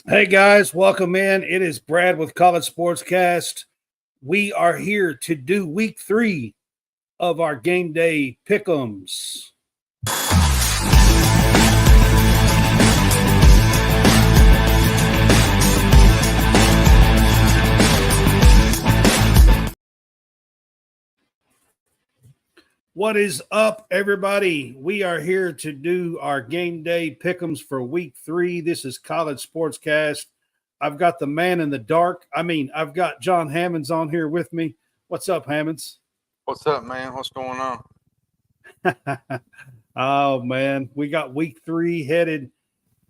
Hey guys, welcome in. It is Brad with College SportsCast. We are here to do week 3 of our game day pick'ems. What is up, everybody? We are here to do our game day pick'ems for week 3. This is College SportsCast. I've got the man in the dark. I've got John Hammonds on here with me. What's up, Hammonds? What's up, man? What's going on? Oh man, we got week 3 headed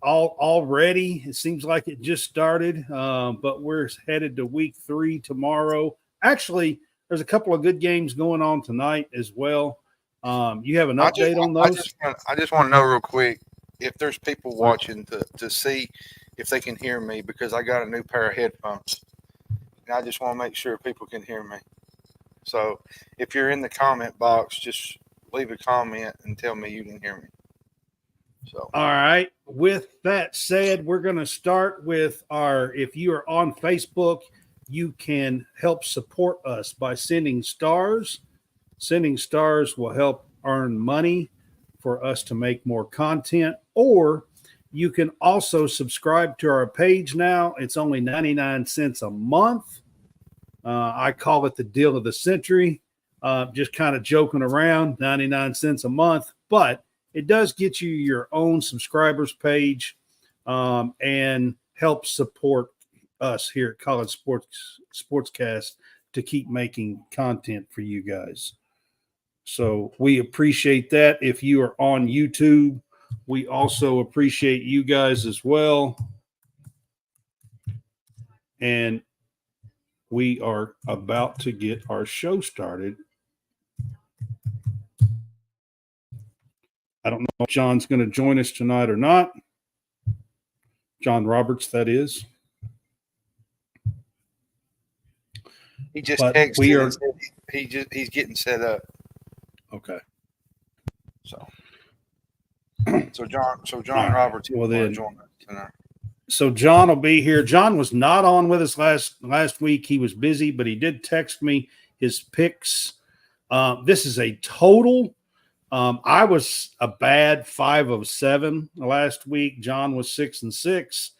already. It seems like it just started, but we're headed to week 3 tomorrow. Actually, there's a couple of good games going on tonight as well. You have an update on those? I just want to know real quick if there's people watching to see if they can hear me, because I got a new pair of headphones, and I just want to make sure people can hear me. So if you're in the comment box, just leave a comment and tell me you can hear me. So all right. With that said, we're going to start with if you are on Facebook, you can help support us by sending stars. Sending stars will help earn money for us to make more content, or you can also subscribe to our page now. It's only 99 cents a month. I call it the deal of the century, just kind of joking around, 99 cents a month, but it does get you your own subscribers page and help support us here at College SportsCast to keep making content for you guys. So we appreciate that. If you are on YouTube, we also appreciate you guys as well. And we are about to get our show started. I don't know if John's going to join us tonight or not. John Roberts, that is. he just texted and said he's getting set up. Okay. So John Roberts will join us tonight. So John will be here. John was not on with us last week. He was busy, but he did text me his picks. This is a total. I was a bad 5 of 7 last week. John was 6 and 6,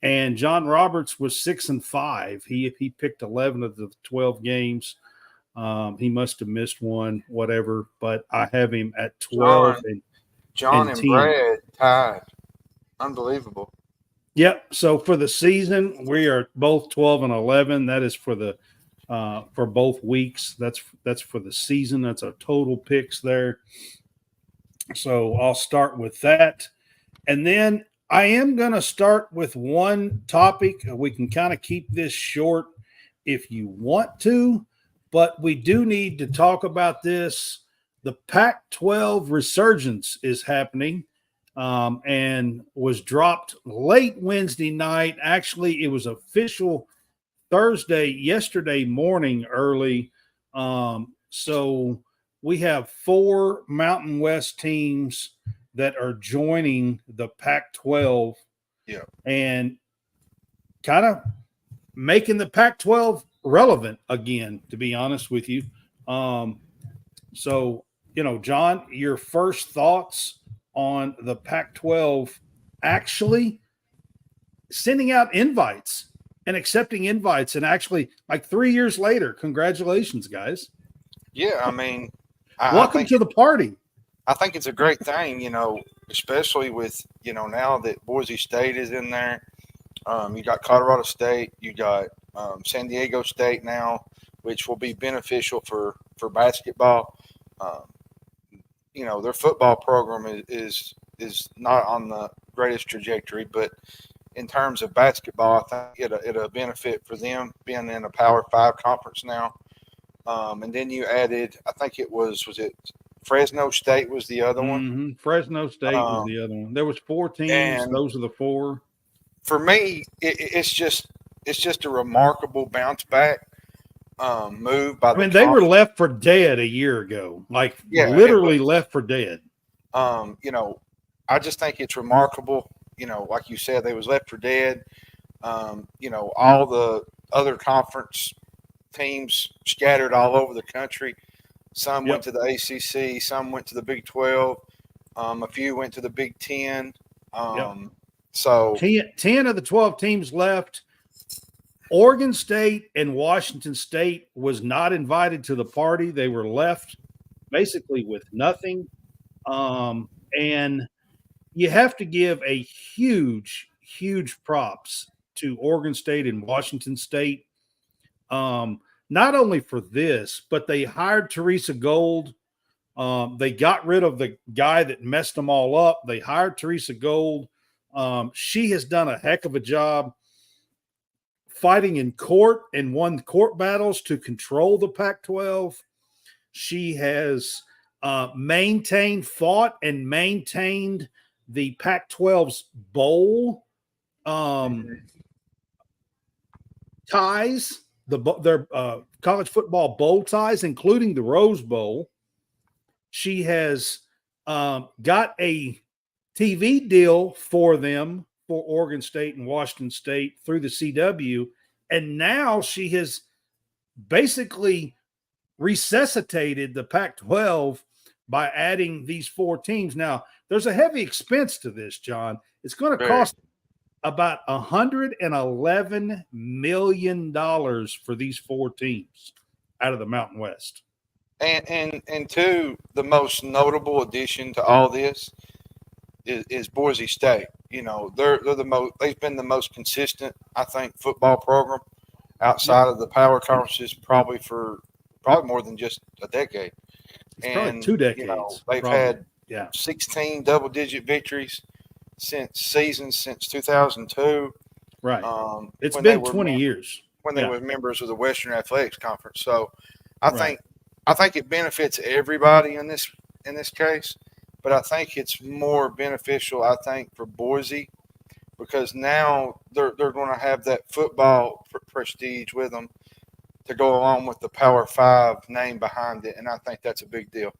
and John Roberts was 6 and 5. He picked 11 of the 12 games. He must have missed one, whatever. But I have him at 12. John and Brad tied. Unbelievable. Yep. So for the season, we are both 12 and 11. That is for the for both weeks. That's for the season. That's our total picks there. So I'll start with that. And then I am going to start with one topic. We can kind of keep this short if you want to, but we do need to talk about this. The Pac-12 resurgence is happening and was dropped late Wednesday night. Actually, it was official yesterday morning early. So we have 4 Mountain West teams that are joining the Pac-12 and kind of making the Pac-12 relevant again, to be honest with you. So, John, your first thoughts on the Pac-12 actually sending out invites and accepting invites, and actually like 3 years later, congratulations, guys. Yeah, I mean, welcome to the party. I think it's a great thing, especially with, now that Boise State is in there. You got Colorado State, you got San Diego State now, which will be beneficial for basketball. Their football program is not on the greatest trajectory, but in terms of basketball, I think it'll benefit for them being in a Power 5 conference now. And then you added, I think was it Fresno State was the other one? Mm-hmm. Fresno State was the other one. There was 4 teams. Those are the 4. For me, it's just a remarkable bounce back move by the they were left for dead a year ago, literally left for dead. I just think it's remarkable. Like you said, they was left for dead. all the other conference teams scattered all over the country. Some went to the ACC, some went to the Big 12, a few went to the Big 10. So 10 of the 12 teams left. Oregon State and Washington State was not invited to the party. They were left basically with nothing. And you have to give a huge, huge props to Oregon State and Washington State. Not only for this, but they hired Teresa Gold. They got rid of the guy that messed them all up. They hired Teresa Gold. She has done a heck of a job fighting in court and won court battles to control the Pac-12. She has fought and maintained the Pac-12's bowl ties, their college football bowl ties, including the Rose Bowl. She has got a TV deal for them, for Oregon State and Washington State through the CW. And now she has basically resuscitated the Pac-12 by adding these 4 teams. Now, there's a heavy expense to this, John. It's going to cost about $111 million for these 4 teams out of the Mountain West. And two, the most notable addition to all this is Boise State. They're the most. They've been the most consistent, I think, football program outside of the power conferences, probably more than just a decade. It's probably 2 decades. They've had 16 double-digit victories since 2002. Right. It's been 20 years when they were members of the Western Athletics Conference. So I think it benefits everybody in this case, but I think it's more beneficial, I think, for Boise, because now they're going to have that football prestige with them to go along with the Power 5 name behind it, and I think that's a big deal.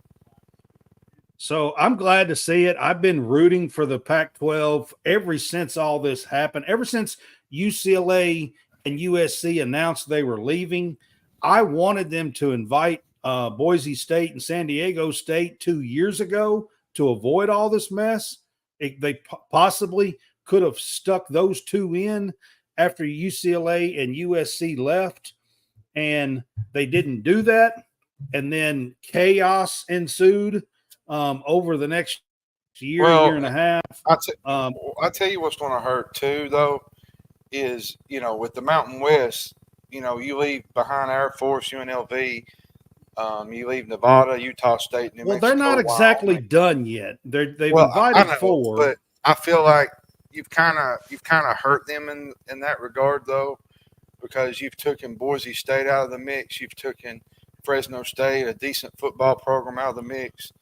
So I'm glad to see it. I've been rooting for the Pac-12 ever since all this happened, ever since UCLA and USC announced they were leaving. I wanted them to invite Boise State and San Diego State 2 years ago to avoid all this mess. They possibly could have stuck those 2 in after UCLA and USC left, and they didn't do that. And then chaos ensued over the next year and a half. I'll tell you what's going to hurt too, though, is, with the Mountain West, you leave behind Air Force, UNLV, you leave Nevada, Utah State, New Mexico. Well, they're not exactly done yet. They've invited 4. But I feel like you've kind of hurt them in that regard, though, because you've taken Boise State out of the mix. You've taken Fresno State, a decent football program, out of the mix.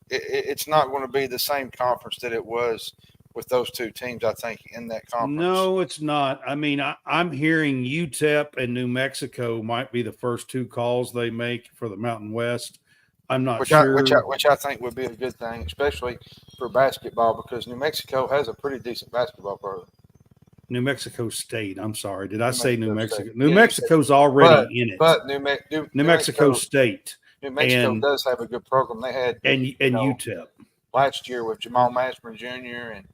It's not going to be the same conference that it was with those 2 teams, I think, in that conference. No, it's not. I mean, I'm hearing UTEP and New Mexico might be the first 2 calls they make for the Mountain West. I'm not sure. Which I think would be a good thing, especially for basketball, because New Mexico has a pretty decent basketball program. New Mexico State. I'm sorry. Did I say New Mexico? State. New Mexico's already in it. But New Mexico State. New Mexico does have a good program. They had UTEP last year with Jamal Mashburn Jr. and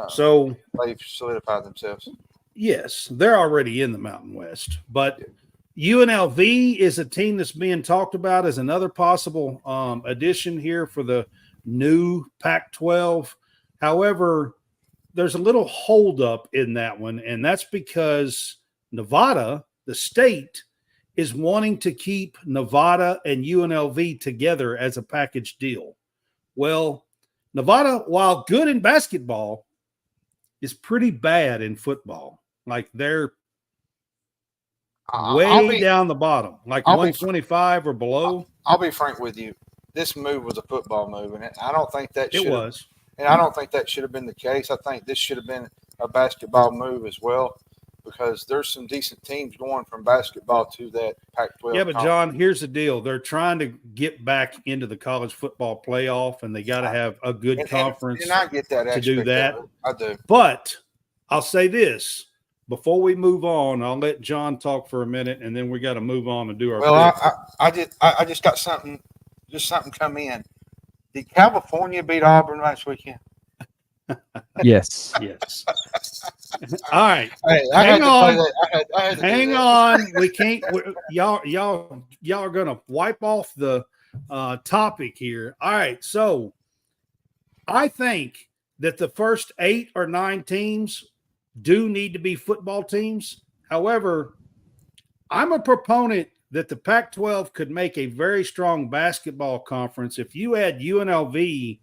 so they've solidified themselves. Yes, they're already in the Mountain West, but UNLV is a team that's being talked about as another possible addition here for the new Pac-12. However, there's a little holdup in that one, and that's because Nevada, the state, is wanting to keep Nevada and UNLV together as a package deal. Well, Nevada, while good in basketball, is pretty bad in football. Like they're way down the bottom, like 125 or below. I'll be frank with you. This move was a football move, and I don't think that it was. And I don't think that should have been the case. I think this should have been a basketball move as well, because there's some decent teams going from basketball to that Pac-12. Yeah, but John, here's the deal. They're trying to get back into the college football playoff, and they got to have a good conference and I get that to do that. I do. But I'll say this. before we move on, I'll let John talk for a minute, and then we got to move on and do our Well, picks. I just got something come in. Did California beat Auburn last weekend? Yes. Yes. All right. Hey, Hang on. I had to do Hang that. on. We can't. Y'all are gonna wipe off the topic here. All right. So I think that the first 8 or 9 teams do need to be football teams. However, I'm a proponent that the Pac-12 could make a very strong basketball conference if you add UNLV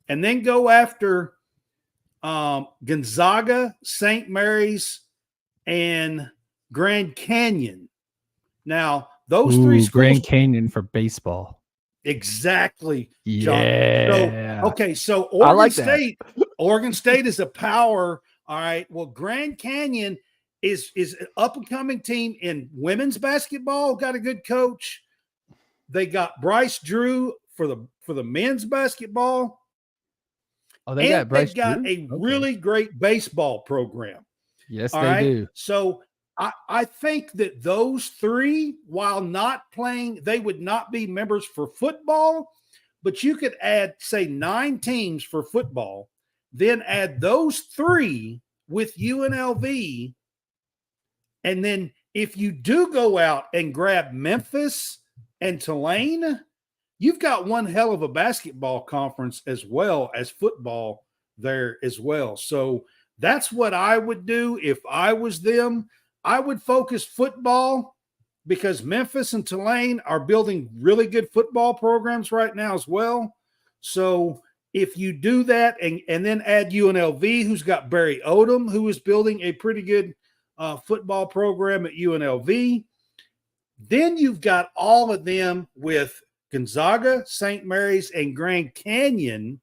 and then go after Gonzaga, St. Mary's, and Grand Canyon. Now, those 3 schools. Grand Canyon for baseball. Exactly, John. Yeah. So I like that. Oregon State is a power. All right. Well, Grand Canyon is an up-and-coming team in women's basketball, got a good coach. They got Bryce Drew for the men's basketball. Oh, they've got a really great baseball program. Yes, they do. So I think that those 3, while not playing, they would not be members for football, but you could add, say, 9 teams for football, then add those 3 with UNLV. And then if you do go out and grab Memphis and Tulane, you've got one hell of a basketball conference as well as football there as well. So that's what I would do if I was them. I would focus football because Memphis and Tulane are building really good football programs right now as well. So if you do that and then add UNLV, who's got Barry Odom, who is building a pretty good football program at UNLV, then you've got all of them with Gonzaga, St. Mary's, and Grand Canyon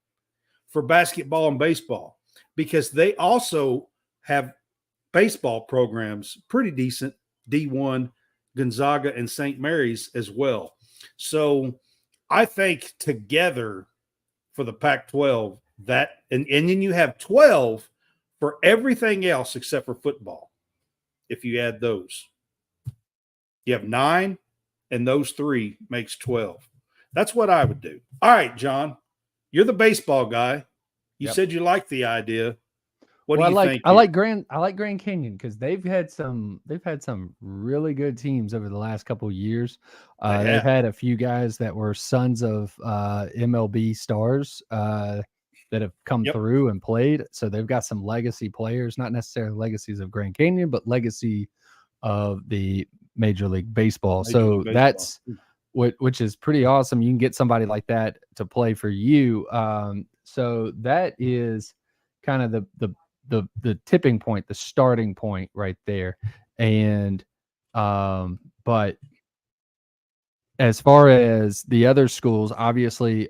for basketball and baseball, because they also have baseball programs, pretty decent, D1, Gonzaga, and St. Mary's as well. So I think together for the Pac-12, that and then you have 12 for everything else except for football. If you add those, you have 9, and those 3 makes 12. That's what I would do. All right, John, you're the baseball guy. You said you liked the idea. What do you think? I like Grand Canyon because they've had some really good teams over the last couple of years. They've had a few guys that were sons of MLB stars that have come through and played. So they've got some legacy players, not necessarily legacies of Grand Canyon, but legacy of the Major League Baseball. That's which is pretty awesome. You can get somebody like that to play for you. So that is kind of the tipping point, the starting point right there. And but as far as the other schools, obviously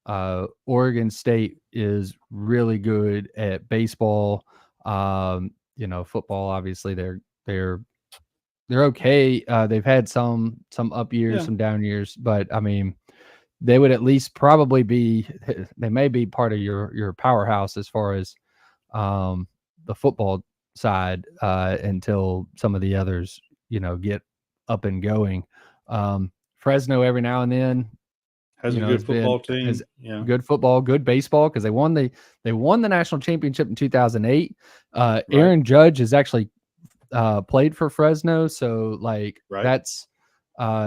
Oregon State is really good at baseball. Football, obviously they're okay. They've had some up years, some down years, but I mean, they would at least probably they may be part of your powerhouse as far as the football side until some of the others, get up and going. Fresno every now and then has a good football team. Good football, good baseball, because they won the national championship in 2008. Aaron Judge has actually played for Fresno, so that's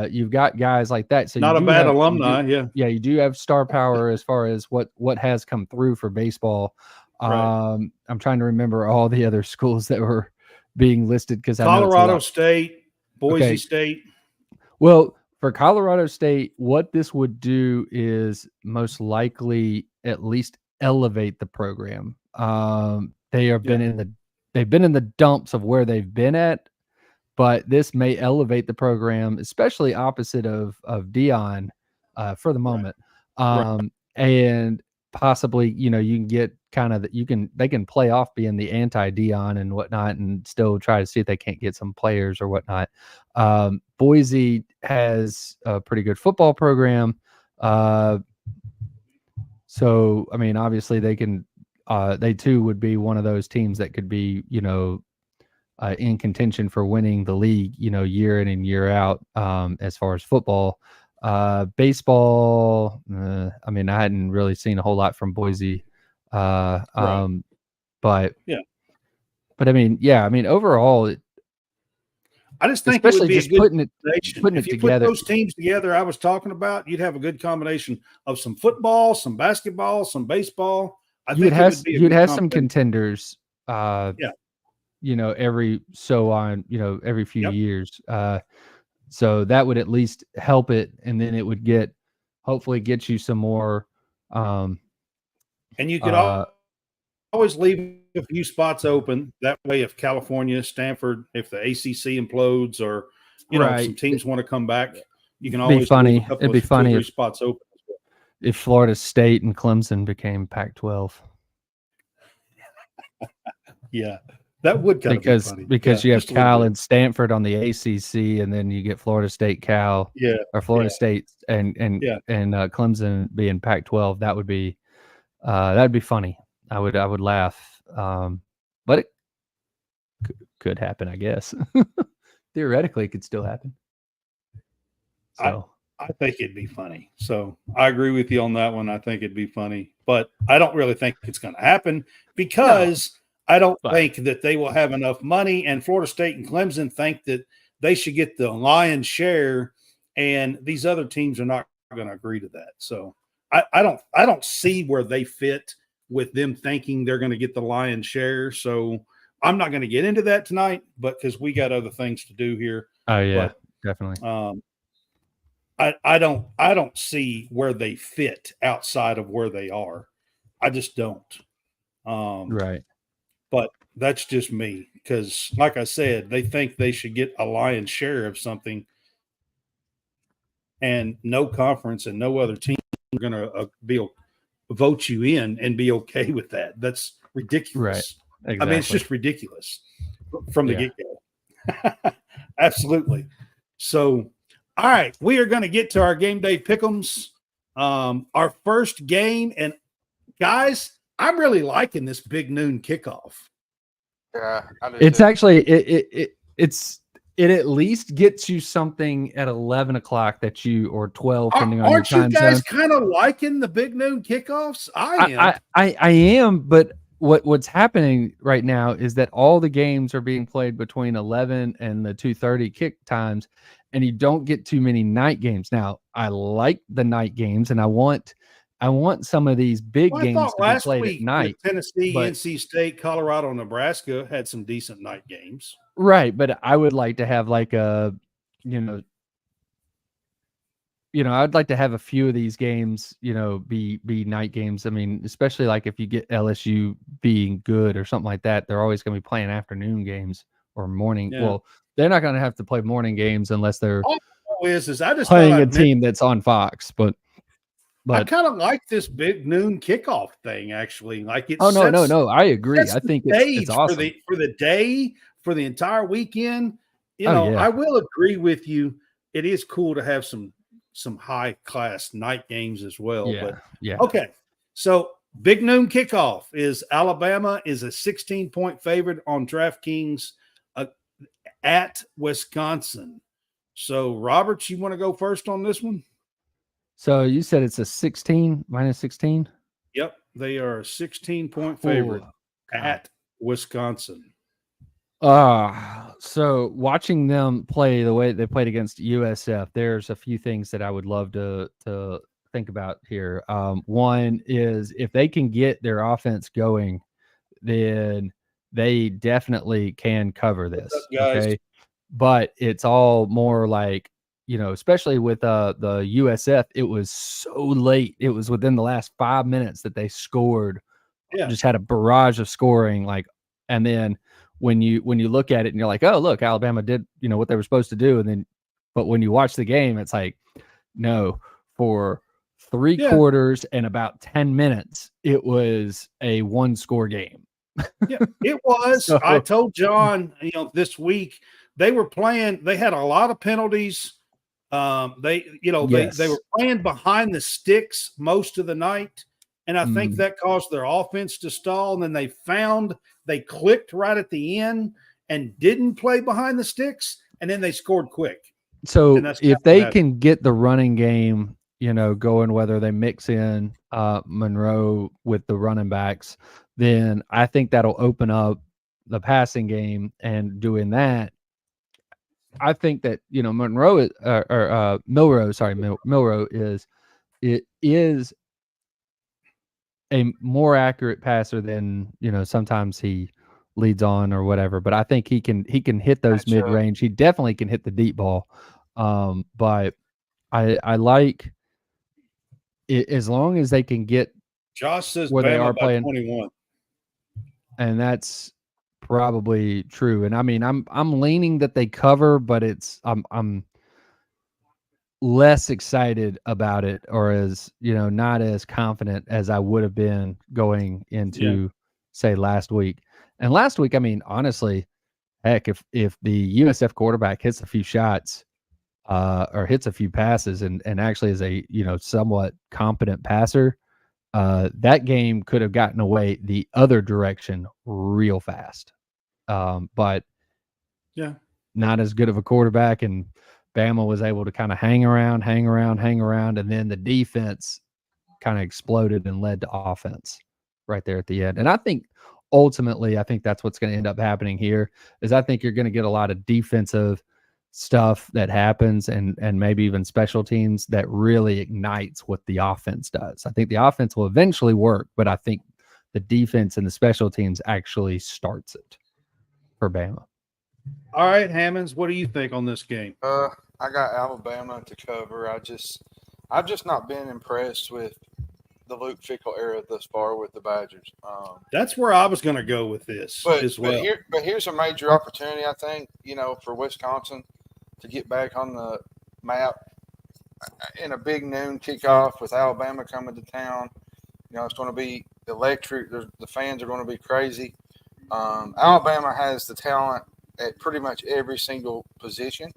you've got guys like that. So not a bad alumni. You do have star power as far as what has come through for baseball. I'm trying to remember all the other schools that were being listed because Colorado State, Boise State. Well, for Colorado State, what this would do is most likely at least elevate the program. They have they've been in the dumps of where they've been at, but this may elevate the program, especially opposite of Dion for the moment. And possibly, you can get kind of they can play off being the anti-Dion and whatnot and still try to see if they can't get some players or whatnot. Boise has a pretty good football program. So, I mean, obviously they can, they too would be one of those teams that could be, in contention for winning the league, year in and year out. As far as football, baseball, I mean, I hadn't really seen a whole lot from Boise, Right. but Yeah. but I mean, overall, I just think it would especially be a just good putting it combination. If you together. put those teams together I was talking about, you'd have a good combination of some football, some basketball, some baseball. I think it would be a You'd good have some combination. contenders, Yeah. every so on, every few Yep. years. So that would at least help it, and then it would hopefully get you some more. And you could Uh, always leave a few spots open. That way, if California, Stanford, if the ACC implodes, or Right. some teams want to come back, you can Be always funny. leave a couple It'd be of 2 or funny 3 if- spots open. if Florida State and Clemson became Pac-12. Yeah, that would kind of be funny. Because Yeah, you have just a little Cal bit. and Stanford on the ACC, and then you get Florida State, Cal, Yeah, or Florida yeah. State and Yeah. Clemson being Pac-12. That'd be funny. I would laugh. But it could happen, I guess. Theoretically, it could still happen. So I think it'd be funny. So I agree with you on that one. I think it'd be funny, but I don't really think it's going to happen because I don't think that they will have enough money. And Florida State and Clemson think that they should get the lion's share, and these other teams are not going to agree to that. So I don't see where they fit with them thinking they're going to get the lion's share. So I'm not going to get into that tonight, but because we got other things to do here. Oh yeah, but, definitely. I don't see where they fit outside of where they are. I just don't. Right. But that's just me because, like I said, they think they should get a lion's share of something, and no conference and no other team are going to vote you in and be okay with that. That's ridiculous. Right. Exactly. I mean, it's just ridiculous from the get-go. Absolutely. So, all right, we are going to get to our game day pick'ems. Our first game, and guys, I'm really liking this big noon kickoff. Yeah, I do It's too. actually it at least gets you something at 11 o'clock that you, or 12, depending on your Aren't you time guys zone. kind of liking the big noon kickoffs? I am. I am, but what's happening right now is that all the games are being played between 11 and the 2:30 kick times, and you don't get too many night games. Now, I like the night games, and I want some of these big I games thought to be last played week at night. with Tennessee, but- NC State, Colorado, Nebraska had some decent night games. Right, but I would like to have like a, I'd like to have a few of these games, be night games. I mean, especially like if you get LSU being good or something like that, they're always going to be playing afternoon games or morning. Yeah. Well, they're not going to have to play morning games unless they're All is I just playing thought a I'd team that's on Fox. But I kind of like this big noon kickoff thing. Actually, like it. No, I agree. Sets I think the it's stage awesome. for the day, for the entire weekend. Oh, yeah. I will agree with you. It is cool to have some high class night games as well. Yeah, But yeah. okay, so big noon kickoff is Alabama is a 16-point favorite on DraftKings at Wisconsin. So Roberts, you want to go first on this one? So you said it's a 16 minus 16. Yep, they are a 16-point favorite at Wisconsin. So watching them play the way they played against USF, there's a few things that I would love to think about here. One is if they can get their offense going, then they definitely can cover this. What's up, guys? Okay, but it's all more like, especially with the USF, it was so late. It was within the last 5 minutes that they scored. Yeah. Just had a barrage of scoring, and then when you look at it and you're like, oh, look, Alabama did, what they were supposed to do. But when you watch the game, it's like, no, for 3 quarters and about 10 minutes, it was a 1-score game. Yeah, it was. So, I told John, this week they were playing, they had a lot of penalties. They were playing behind the sticks most of the night. And I think that caused their offense to stall. And then they clicked right at the end. and didn't play behind the sticks, and then they scored quick. So that's if kinda they what can get the running game, going, whether they mix in Monroe with the running backs, then I think that'll open up the passing game. And doing that, I think that Monroe is, or Milroe, sorry, Milroe is a more accurate passer than sometimes he leads on or whatever. But I think he can hit those Matchup. mid-range. He definitely can hit the deep ball. But I like it as long as they can get Josh says where they Bama are by playing, 21. and that's probably true. And I mean, I'm leaning that they cover, but I'm less excited about it, or as not as confident as I would have been going into say last week. And last week, I mean, honestly, heck, if the USF quarterback hits a few shots, or hits a few passes, and actually is a somewhat competent passer, that game could have gotten away the other direction real fast. But Yeah. not as good of a quarterback, and Bama was able to kind of hang around, and then the defense kind of exploded and led to offense right there at the end. And I think ultimately, that's what's going to end up happening here. Is I think you're going to get a lot of defensive stuff that happens, and maybe even special teams that really ignites what the offense does. I think the offense will eventually work, but I think the defense and the special teams actually starts it for Bama. All right, Hammonds, what do you think on this game? I got Alabama to cover. I've just not been impressed with the Luke Fickell era thus far with the Badgers. That's where I was going to go with this as well. But here's a major opportunity, I think, for Wisconsin to get back on the map in a big noon kickoff with Alabama coming to town. It's going to be electric. The fans are going to be crazy. Alabama has the talent at pretty much every single position.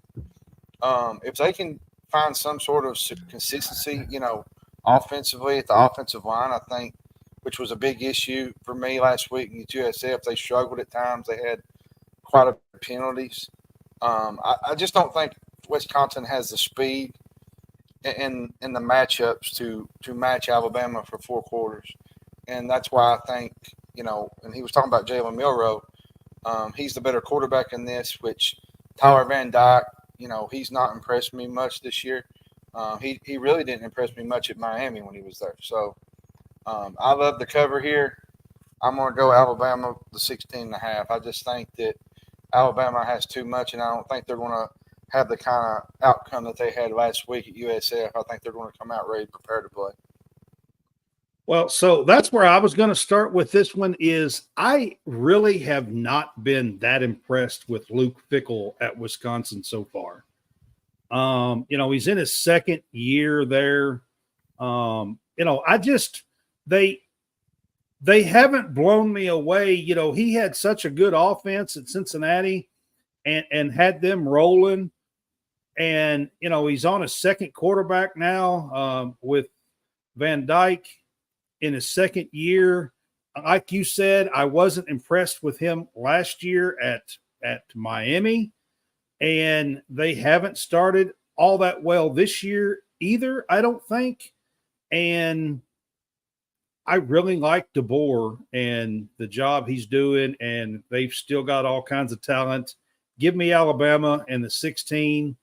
If they can find some sort of consistency, offensively at the offensive line, I think, which was a big issue for me last week in USF. They struggled at times. They had quite a few penalties. I just don't think Wisconsin has the speed in the matchups to match Alabama for 4 quarters. And that's why I think, and he was talking about Jalen Milroe, he's the better quarterback in this, which Tyler Van Dyke, he's not impressed me much this year. He really didn't impress me much at Miami when he was there. So I love the cover here. I'm going to go Alabama the 16.5. I just think that Alabama has too much, and I don't think they're going to have the kind of outcome that they had last week at USF. I think they're going to come out ready, prepared to play. Well, so that's where I was going to start with this one. Is I really have not been that impressed with Luke Fickell at Wisconsin so far. He's in his second year there. They haven't blown me away. He had such a good offense at Cincinnati and had them rolling. And, he's on a second quarterback now with Van Dyke in his second year. Like you said, I wasn't impressed with him last year at Miami, and they haven't started all that well this year either, I don't think. And I really like DeBoer and the job he's doing, and they've still got all kinds of talent. Give me Alabama and the 16.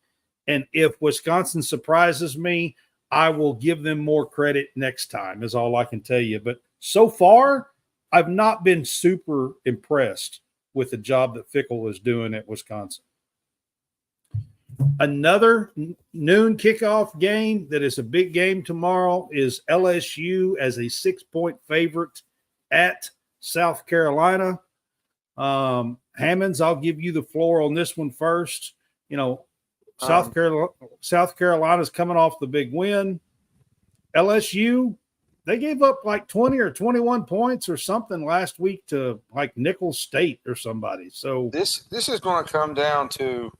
And if Wisconsin surprises me, I will give them more credit next time, is all I can tell you. But so far, I've not been super impressed with the job that Fickell is doing at Wisconsin. Another noon kickoff game that is a big game tomorrow is LSU as a 6-point favorite at South Carolina. Hammonds, I'll give you the floor on this one first. South Carolina's coming off the big win. LSU, they gave up like 20 or 21 points or something last week to like Nicholls State or somebody. So this is going to come down to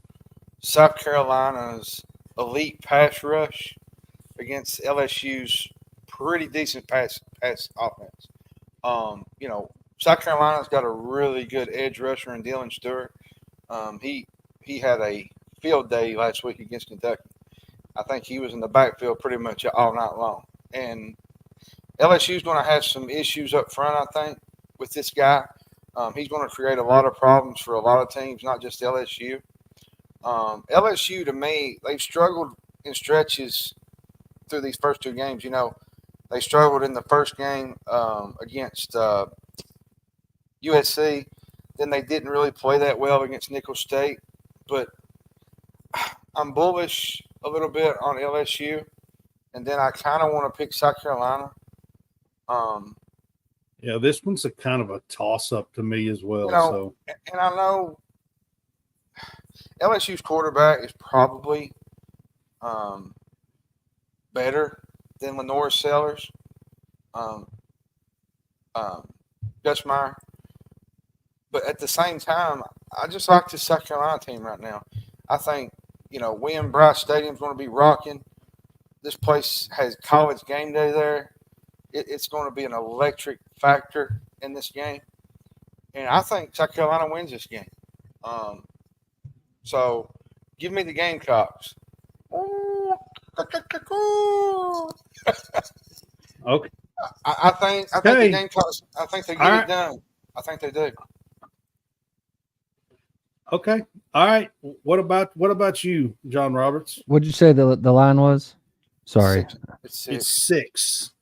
South Carolina's elite pass rush against LSU's pretty decent pass offense. South Carolina's got a really good edge rusher in Dylan Stewart, He had a field day last week against Kentucky. I think he was in the backfield pretty much all night long. And LSU's going to have some issues up front, I think, with this guy. He's going to create a lot of problems for a lot of teams, not just LSU. LSU, to me, they've struggled in stretches through these first two games. You know, they struggled in the first game against USC. Then they didn't really play that well against Nicholls State. But I'm bullish a little bit on LSU. And then I kind of want to pick South Carolina. Yeah, this one's a kind of a toss-up to me as well. You know, So and I know LSU's quarterback is probably better than Lenore Sellers, Gutschmeyer. But at the same time, I just like the South Carolina team right now. I think, you know, William Bryce Stadium's going to be rocking. This place has college game day there. It's going to be an electric factor in this game. And I think South Carolina wins this game. So give me the Gamecocks. okay. I think the Gamecocks. I think they get it done. I think they do. Okay. All right. What about you, John Roberts? What'd you say the line was? Sorry. It's It's 6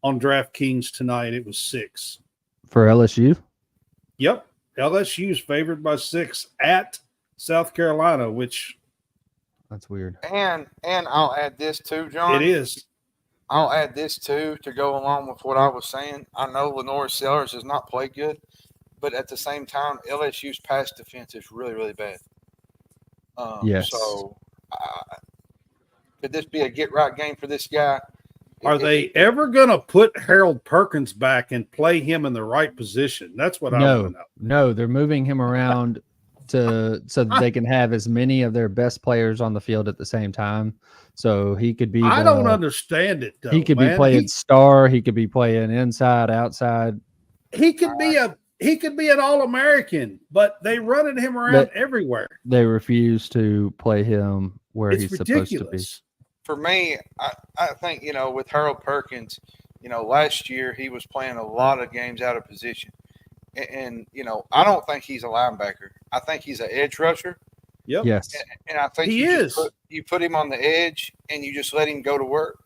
on DraftKings tonight. It was 6. For LSU? Yep. LSU is favored by 6 at South Carolina, which That's weird. And I'll add this too, John. it is. I'll add this too to go along with what I was saying. I know Lenore Sellers has not played good, but at the same time, LSU's pass defense is really, really bad. Yes. So could this be a get-right game for this guy? Are they ever going to put Harold Perkins back and play him in the right position? That's what I want to know. No, they're moving him around so that they can have as many of their best players on the field at the same time. So he could be. I don't understand it though. He could be playing star. He could be playing inside, outside. He could be an All-American, but they running him around everywhere. They refuse to play him where It's he's ridiculous. supposed to be. For me, I think, you know, with Harold Perkins, you know, last year he was playing a lot of games out of position. And you know, I don't think he's a linebacker. I think he's an edge rusher. Yep. Yes. And I think you put him on the edge and you just let him go to work.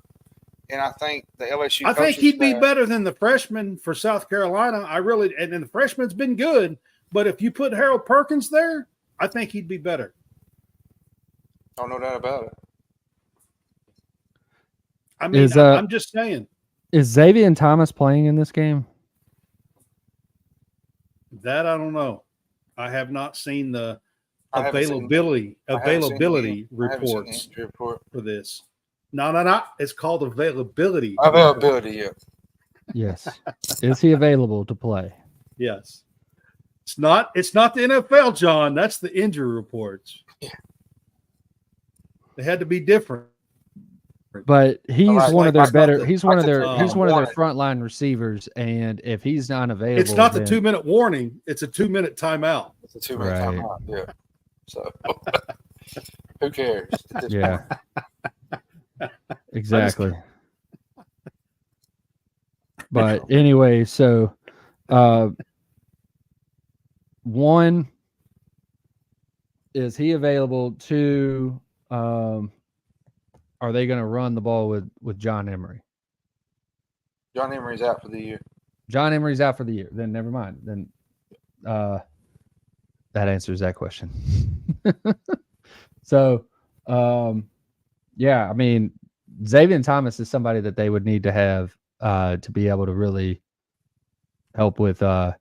And I think the LSU. I think he'd be better than the freshman for South Carolina. And the freshman's been good, but if you put Harold Perkins there, I think he'd be better. Oh, no doubt about it. I mean, I'm just saying. Is Xavier Thomas playing in this game? That I don't know. I have not seen the I availability reports for this. No. It's called availability. Availability, yeah. Yes. Is he available to play? Yes. It's not the NFL, John. That's the injury reports. Yeah. They had to be different. But he's one of their better. He's one of their warning. frontline receivers, and if he's not available, It's not the 2-minute warning. It's a 2-minute timeout. It's a 2-minute timeout, yeah. So who cares? Yeah. Exactly. But anyway, so one, is he available? Two, are they going to run the ball with John Emery? John Emery's out for the year. John Emery's out for the year. Then never mind. Then that answers that question. So, yeah, I mean, Xavier Thomas is somebody that they would need to have to be able to really help with, as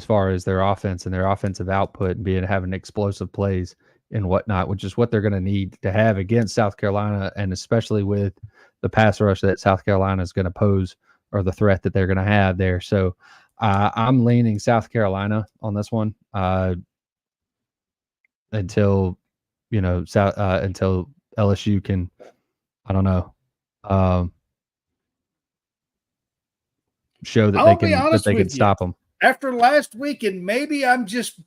far as their offense and their offensive output and having explosive plays and whatnot, which is what they're going to need to have against South Carolina, and especially with the pass rush that South Carolina is going to pose, or the threat that they're going to have there. So I'm leaning South Carolina on this one until LSU can, I don't know, show that they can stop them. after last week, and maybe I'm just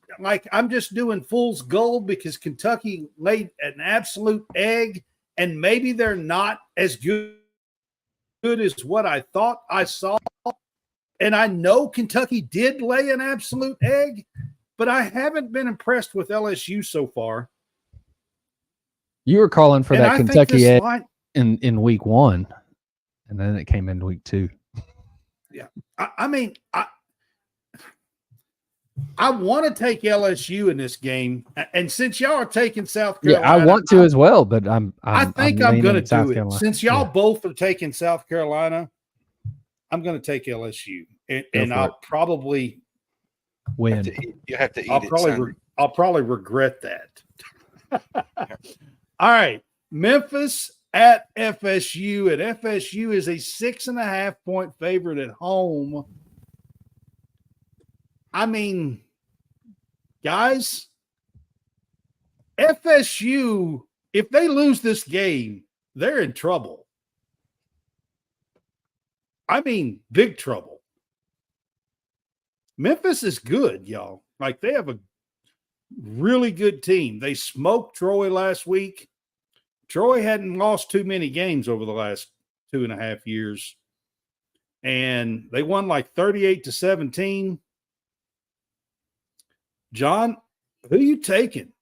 doing fool's gold because Kentucky laid an absolute egg, and maybe they're not as good as what I thought I saw. And I know Kentucky did lay an absolute egg, but I haven't been impressed with LSU so far. You were calling for And that I think Kentucky this edge line, in week 1, and then it came in week 2. yeah. I mean, I want to take LSU in this game, and since y'all are taking South Carolina, Yeah, I want to as well, but I think I'm going to do it. Carolina. Since y'all both are taking South Carolina, I'm going to take LSU, and I'll probably win. You have to eat I'll probably regret that. All right, Memphis at FSU, and FSU is a 6.5-point favorite at home. I mean, guys, FSU, if they lose this game, they're in trouble. I mean, big trouble. Memphis is good, y'all. Like, they have a really good team. They smoked Troy last week. Troy hadn't lost too many games over the last 2.5 years. And they won like 38-17. John, who are you taking?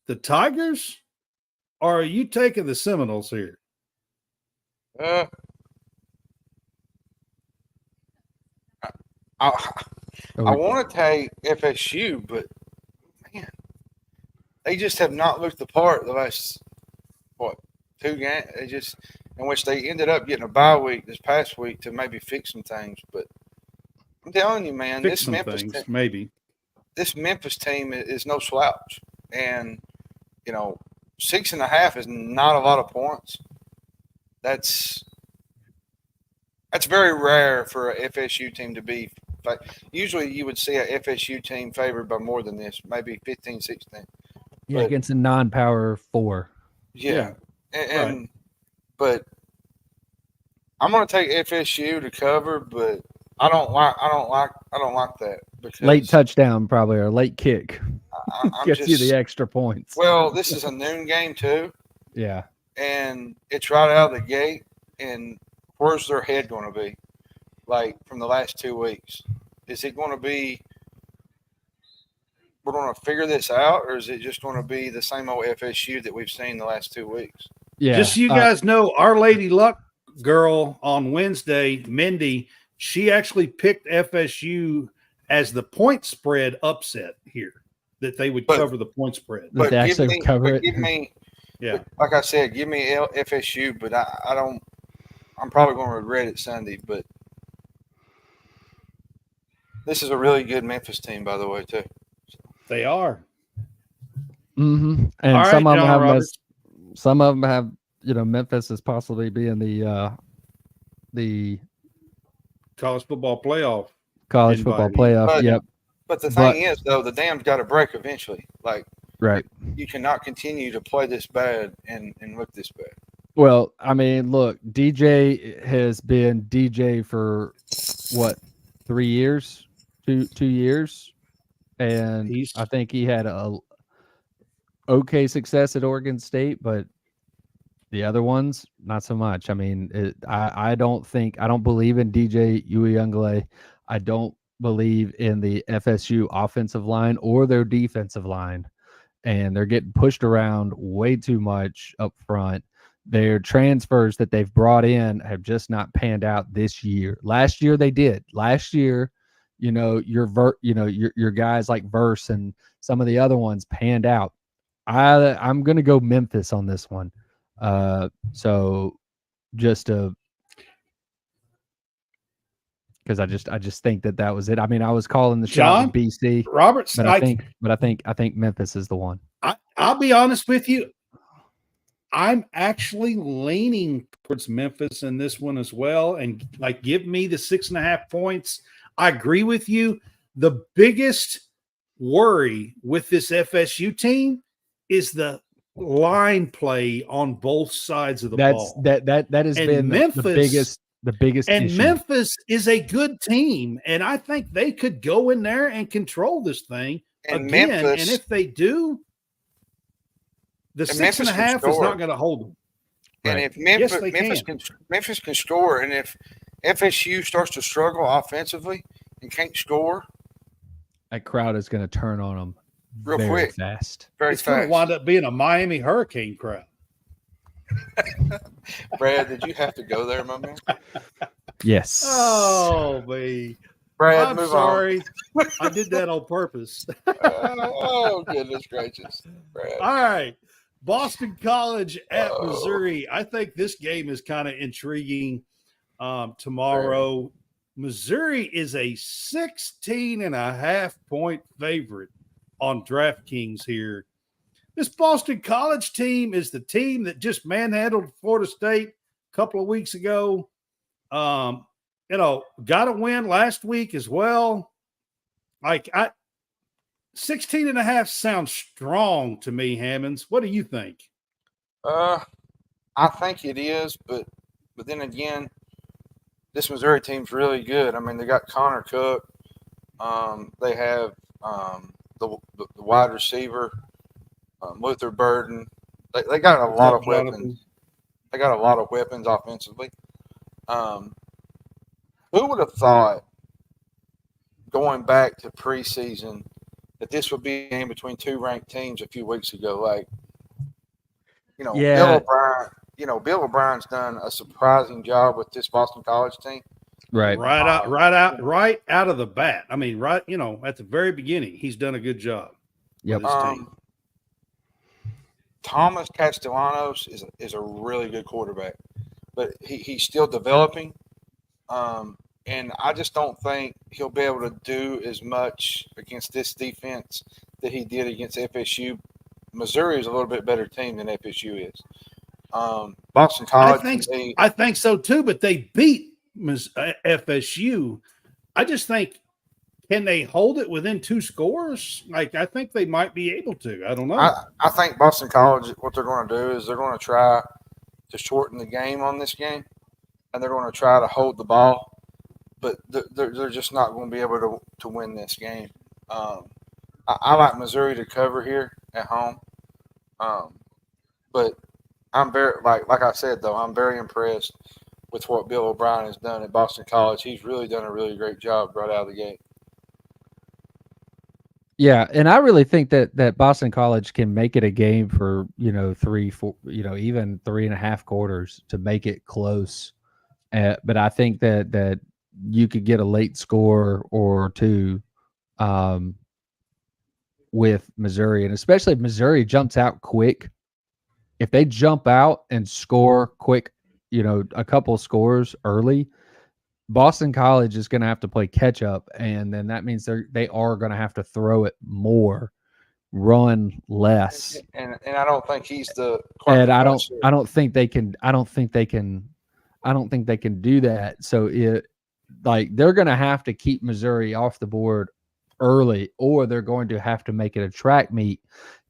The Tigers? Or are you taking the Seminoles here? I want to take FSU, but man, they just have not looked the part the last 2 games. They just, in which they ended up getting a bye week this past week to maybe fix some things. But I'm telling you, man, this Memphis team is no slouch, and 6.5 is not a lot of points. That's very rare for a FSU team to be. Usually you would see a FSU team favored by more than this, maybe 15, 16. Yeah, against a non-power 4. Yeah. But I'm going to take FSU to cover, but I don't like that because late touchdown probably, or late kick gets you the extra points. Well, this is a noon game too. Yeah. And it's right out of the gate, and where's their head going to be? Like from the last 2 weeks, is it going to be we're going to figure this out, or is it just going to be the same old FSU that we've seen the last 2 weeks? Yeah. Just so you guys know, Our Lady Luck girl on Wednesday, Mindy, she actually picked FSU as the point spread upset here, that they would cover the point spread. But they actually cover it. Give me, yeah. Like I said, give me FSU, but I don't. I'm probably going to regret it Sunday, but this is a really good Memphis team, by the way, too. They are. Mm-hmm. And all some right, of them have, Memphis as possibly being the college football playoff. But, yep. But the thing is, though, the dam's got to break eventually. Like, right. You cannot continue to play this bad and look this bad. Well, I mean, look, DJ has been DJ for what, 3 years, 2 years, and I think he had a okay success at Oregon State, but the other ones not so much. I mean, I don't believe in DJ Uiagalelei. I don't believe in the FSU offensive line or their defensive line, and they're getting pushed around way too much up front. Their transfers that they've brought in have just not panned out this year. Last year they did. Last year, your guys like Verse and some of the other ones panned out. I'm going to go Memphis on this one. So just because I just think that was it. I mean, I was calling the shot with BC, Roberts, but I think Memphis is the one. I'll be honest with you. I'm actually leaning towards Memphis in this one as well, and give me the 6.5 points. I agree with you. The biggest worry with this FSU team is the line play on both sides of the ball. That has been Memphis, the biggest the biggest And issue. Memphis is a good team, and I think they could go in there and control this thing And again. Memphis, and if they do, the and 6.5 is not going to hold them. And Right. if Memphis, Yes, Memphis can score, and if FSU starts to struggle offensively and can't score, That crowd is going to turn on them Real very quick. fast. very It's going to fast. wind up being a Miami Hurricane crowd. Brad, did you have to go there, my man? Yes. Oh, me. Brad, I'm move sorry. I did that on purpose. on. Oh, goodness gracious, Brad. All right. Boston College at Oh. Missouri. I think this game is kind of intriguing tomorrow. Missouri is a 16.5 point favorite on DraftKings here. This Boston College team is the team that just manhandled Florida State a couple of weeks ago. Got a win last week as well. 16.5 sounds strong to me, Hammonds. What do you think? I think it is, but then again, this Missouri team's really good. I mean, they got Connor Cook. They have the wide receiver, Luther Burden. They got a lot of weapons. They got a lot of weapons offensively. Who would have thought going back to preseason that this would be a game between two ranked teams a few weeks ago? Yeah. Bill O'Brien's done a surprising job with this Boston College team. Right. Right out of the bat. I mean, at the very beginning, he's done a good job. Yep. With his team. Thomas Castellanos is a really good quarterback, but he's still developing. And I just don't think he'll be able to do as much against this defense that he did against FSU. Missouri is a little bit better team than FSU is. Boston College. I think so too, but they beat FSU. I just think, can they hold it within 2 scores? I think they might be able to. I don't know. I think Boston College, what they're going to do is they're going to try to shorten the game on this game, and they're going to try to hold the ball. But they're just not going to be able to win this game. I like Missouri to cover here at home. But I'm very like I said though, I'm very impressed with what Bill O'Brien has done at Boston College. He's really done a really great job right out of the gate. Yeah, and I really think that Boston College can make it a game for 3, 4, even 3.5 quarters to make it close. But I think that you could get a late score or two with Missouri, and especially if Missouri jumps out quick. If they jump out and score quick, a couple scores early, Boston College is going to have to play catch up, and then that means they are going to have to throw it more, run less. And I don't think he's the. And I don't think they can do that. So they're going to have to keep Missouri off the board early, or they're going to have to make it a track meet.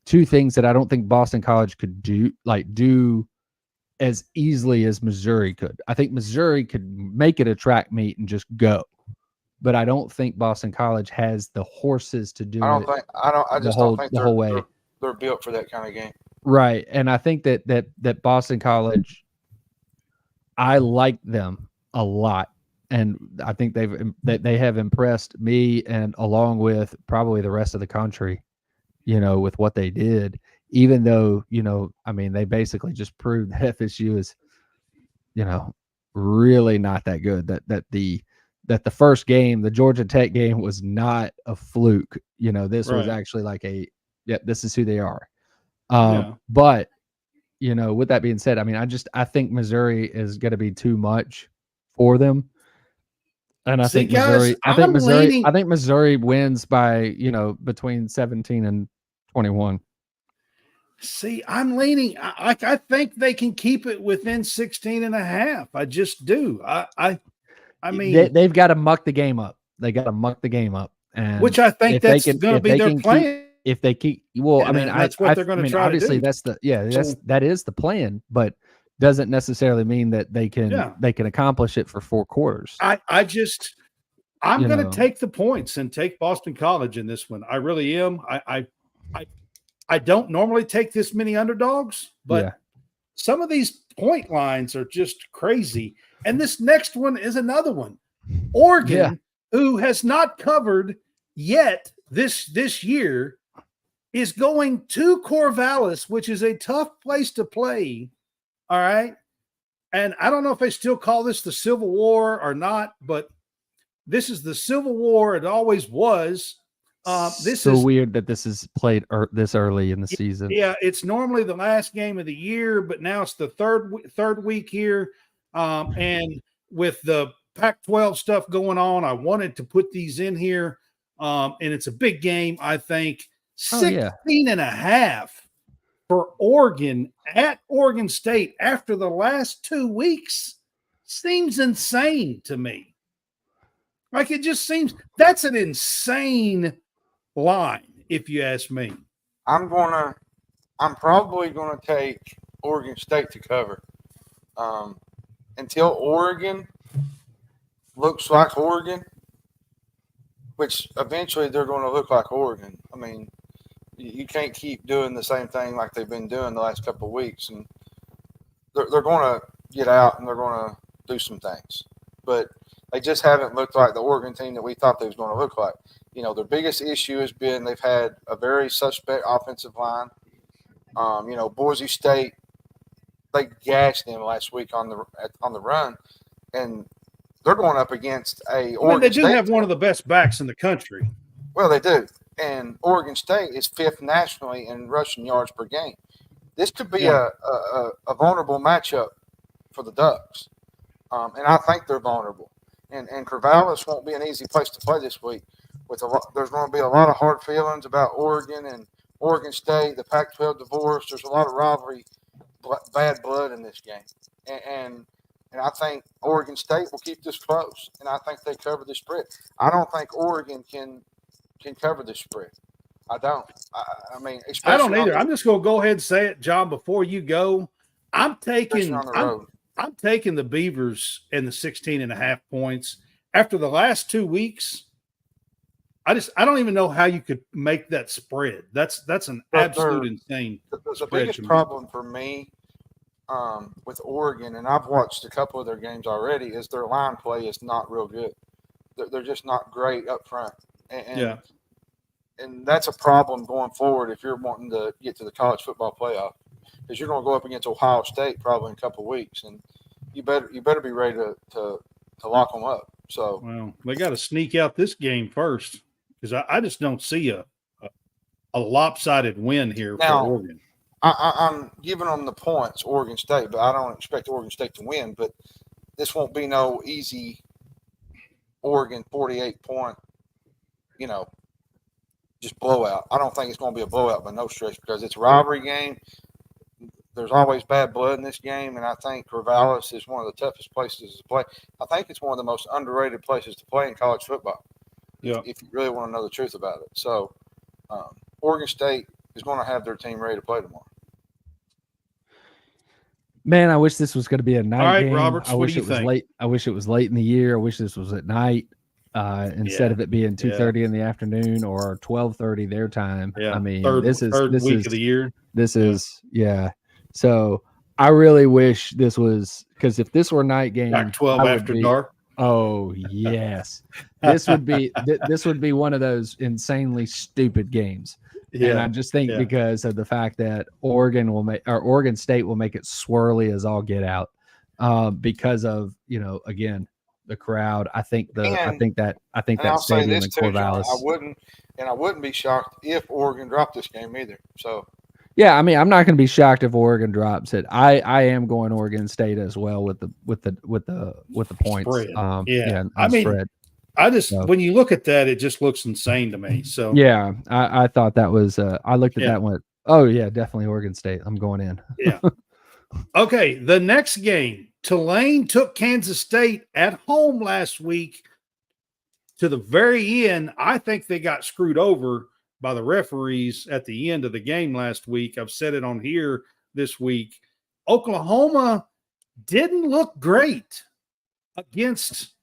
2 things that I don't think Boston College could do as easily as Missouri could. I think Missouri could make it a track meet and just go, but I don't think Boston College has the horses to do I it. just don't think the whole way they're built for that kind of game. Right, and I think that Boston College, I like them a lot, and I think they have impressed me, and along with probably the rest of the country, with what they did. Even though, they basically just proved that FSU is, really not that good. That the first game, the Georgia Tech game, was not a fluke. This was actually this is who they are. But, with that being said, I think Missouri is going to be too much for them. And I think Missouri wins by, between 17 and 21. See, I'm leaning. I think they can keep it within 16.5. I just do. I mean, they've got to muck the game up. They got to muck the game up, and which I think that's going to be their plan. If they keep, that's what they're going to try. Obviously, that is the plan. But doesn't necessarily mean that they can accomplish it for 4 quarters. I'm going to take the points and take Boston College in this one. I really am. I don't normally take this many underdogs, but some of these point lines are just crazy. And this next one is another one. Oregon, who has not covered yet this year, is going to Corvallis, which is a tough place to play. All right. And I don't know if they still call this the Civil War or not, but this is the Civil War. It always was. This is weird that this is played this early in the season. Yeah, it's normally the last game of the year, but now it's the third week here. And with the Pac-12 stuff going on, I wanted to put these in here. And it's a big game, I think. 16.5 for Oregon at Oregon State after the last 2 weeks seems insane to me. Like, it just seems that's an insane line, if you ask me. I'm probably gonna take Oregon State to cover. Until Oregon looks like Oregon, which eventually they're going to look like Oregon. I mean, you can't keep doing the same thing like they've been doing the last couple of weeks, and they're going to get out and they're going to do some things. But they just haven't looked like the Oregon team that we thought they was going to look like. You know, their biggest issue has been they've had a very suspect offensive line. Boise State, they gashed them last week on the run, and they're going up against Oregon they do State have team. one of the best backs in the country. Well, they do. And Oregon State is 5th nationally in rushing yards per game. This could be a vulnerable matchup for the Ducks. And I think they're vulnerable. And Corvallis won't be an easy place to play this week. There's going to be a lot of hard feelings about Oregon and Oregon State, the Pac-12 divorce. There's a lot of rivalry, bad blood in this game. And I think Oregon State will keep this close. And I think they cover the spread. I don't think Oregon can cover the spread. I don't. I mean, I don't either. I'm just going to go ahead and say it, John, before you go. I'm taking the Beavers and the 16.5 points. After the last 2 weeks, I don't even know how you could make that spread. That's an absolute insane. The biggest problem for me with Oregon, and I've watched a couple of their games already, is their line play is not real good. They're just not great up front. And that's a problem going forward if you're wanting to get to the college football playoff, because you're going to go up against Ohio State probably in a couple of weeks, and you better be ready to lock them up. So, well, they got to sneak out this game first, because I just don't see a lopsided win here for Oregon. I'm giving them the points, Oregon State, but I don't expect Oregon State to win. But this won't be no easy Oregon 48-point, just blowout. I don't think it's going to be a blowout by no stretch, because it's a rivalry game. There's always bad blood in this game, and I think Corvallis is one of the toughest places to play. I think it's one of the most underrated places to play in college football, if you really want to know the truth about it. So Oregon State is going to have their team ready to play tomorrow. Man, I wish this was going to be a night game. Roberts, I wish it was late. I wish it was late in the year. I wish this was at night instead of it being 2:30 in the afternoon or 12:30 their time. Yeah. I mean, third week of the year. This is So I really wish this was, because if this were a night game, Pac-12 after dark. Oh yes, this would be one of those insanely stupid games. Yeah, and I just think because of the fact that Oregon State will make it swirly as all get out, because of again the crowd. I think that stadium in Corvallis. I wouldn't be shocked if Oregon dropped this game either. So. Yeah, I mean, I'm not going to be shocked if Oregon drops it. I am going Oregon State as well with the points. Spread. Spread. I just when you look at that, it just looks insane to me. So yeah, I thought that was. I looked at that and went, oh yeah, definitely Oregon State. I'm going in. Yeah. Okay, the next game, Tulane took Kansas State at home last week. To the very end, I think they got screwed over by the referees at the end of the game last week. I've said it on here this week. Oklahoma didn't look great against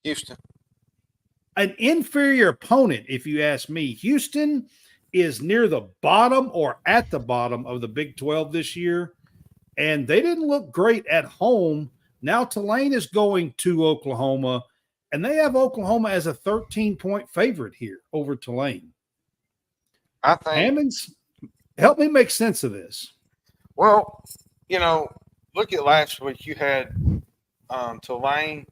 Houston. an inferior opponent, if you ask me. Houston is near the bottom or at the bottom of the Big 12 this year, and they didn't look great at home. Now Tulane is going to Oklahoma, and they have Oklahoma as a 13-point favorite here over Tulane. I think. Hammonds, help me make sense of this. Well, look at last week. You had Tulane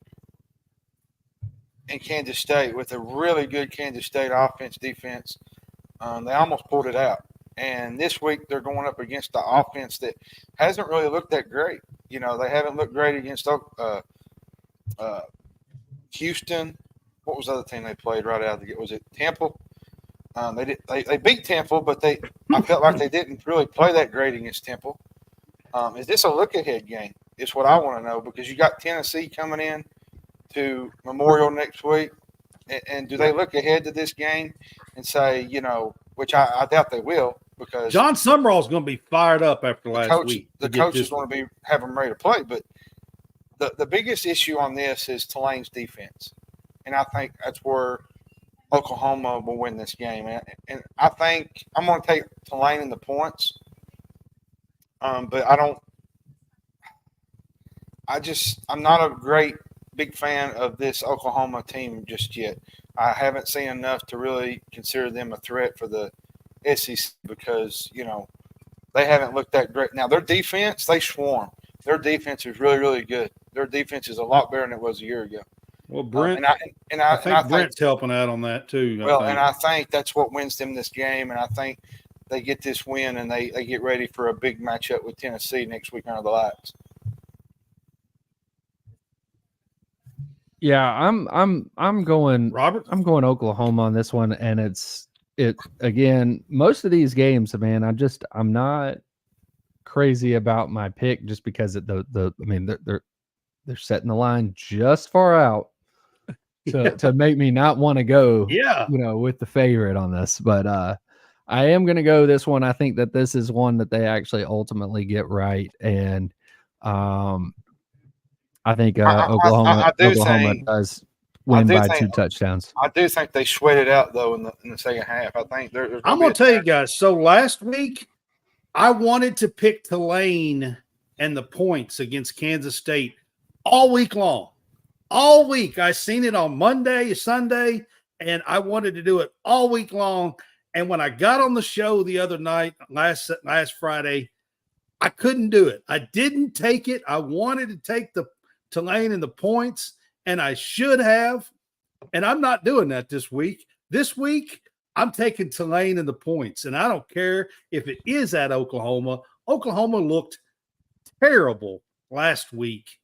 and Kansas State with a really good Kansas State offense, defense. They almost pulled it out. And this week they're going up against the offense that hasn't really looked that great. They haven't looked great against Houston. What was the other team they played right out of the gate? Was it Temple? They beat Temple, but I felt like they didn't really play that great against Temple. Is this a look-ahead game? Is what I want to know, because you got Tennessee coming in to Memorial next week. And do they look ahead to this game and say, which I doubt they will, because John Summerall's going to be fired up after last week. The coach is going to have them ready to play. But the biggest issue on this is Tulane's defense. And I think that's where Oklahoma will win this game. And I think I'm going to take Tulane in the points. But I'm not a big fan of this Oklahoma team just yet. I haven't seen enough to really consider them a threat for the SEC, because, they haven't looked that great. Now, their defense, they swarm. Their defense is really, really good. Their defense is a lot better than it was a year ago. Well, Brent, I think Brent's helping out on that too. I think that's what wins them this game, and I think they get this win and they get ready for a big matchup with Tennessee next week under the lights. Yeah, I'm going Robert. I'm going Oklahoma on this one, and it again. Most of these games, man, I'm not crazy about my pick just because they're setting the line just far out to make me not want to go. Yeah, with the favorite on this, but I am going to go this one. I think that this is one that they actually ultimately get right, and I think Oklahoma does win by 2 touchdowns. I do think they sweat it out, though, in the second half. I think I'm going to tell you guys. So last week, I wanted to pick Tulane and the points against Kansas State all week long. All week. I seen it on Monday, Sunday, and I wanted to do it all week long. And when I got on the show the other night, last Friday, I couldn't do it. I didn't take it. I wanted to take the Tulane and the points, and I should have. And I'm not doing that this week. This week, I'm taking Tulane and the points, and I don't care if it is at Oklahoma. Oklahoma looked terrible last week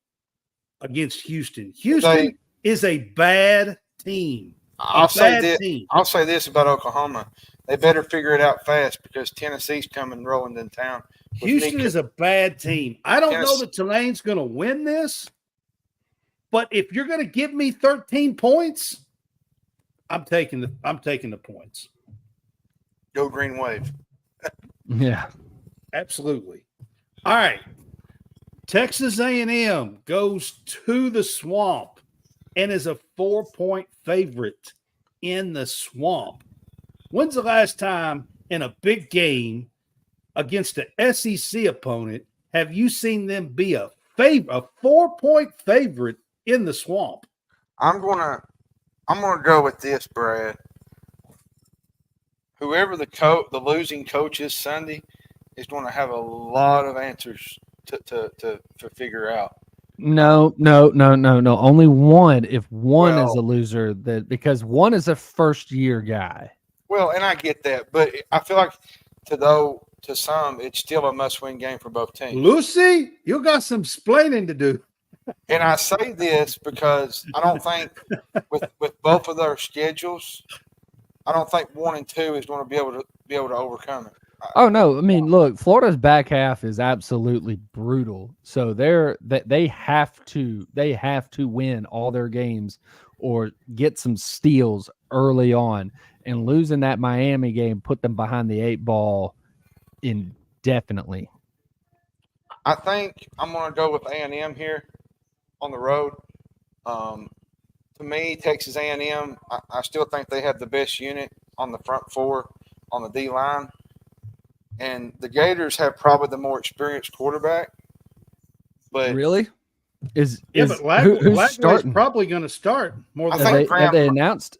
against Houston. Houston is a bad team. I'll say this about Oklahoma. They better figure it out fast, because Tennessee's coming rolling in town. Houston is a bad team. I don't know that Tulane's going to win this, but if you're going to give me 13 points, I'm taking the points. Go Green Wave. Yeah, absolutely. All right. Texas A&M goes to the Swamp and is a 4-point favorite in the Swamp. When's the last time in a big game against an SEC opponent have you seen them be a 4-point favorite in the Swamp? I'm gonna go with this, Brad. Whoever the losing coach is Sunday is going to have a lot of answers to figure out. No. Only one. If one is a loser, because one is a first-year guy. Well, and I get that, but I feel like to some, it's still a must-win game for both teams. Lucy, you got some splaining to do. And I say this because I don't think with both of their schedules, I don't think 1 and 2 is going to be able to overcome it. Oh no! I mean, look, Florida's back half is absolutely brutal. So they have to win all their games or get some steals early on. And losing that Miami game put them behind the 8 ball indefinitely. I think I'm going to go with A&M here on the road. To me, Texas A&M, I still think they have the best unit on the front four on the D line, and the Gators have probably the more experienced quarterback. But Really? Is but who's Lagway's starting? probably going to start more than I think Have they announced?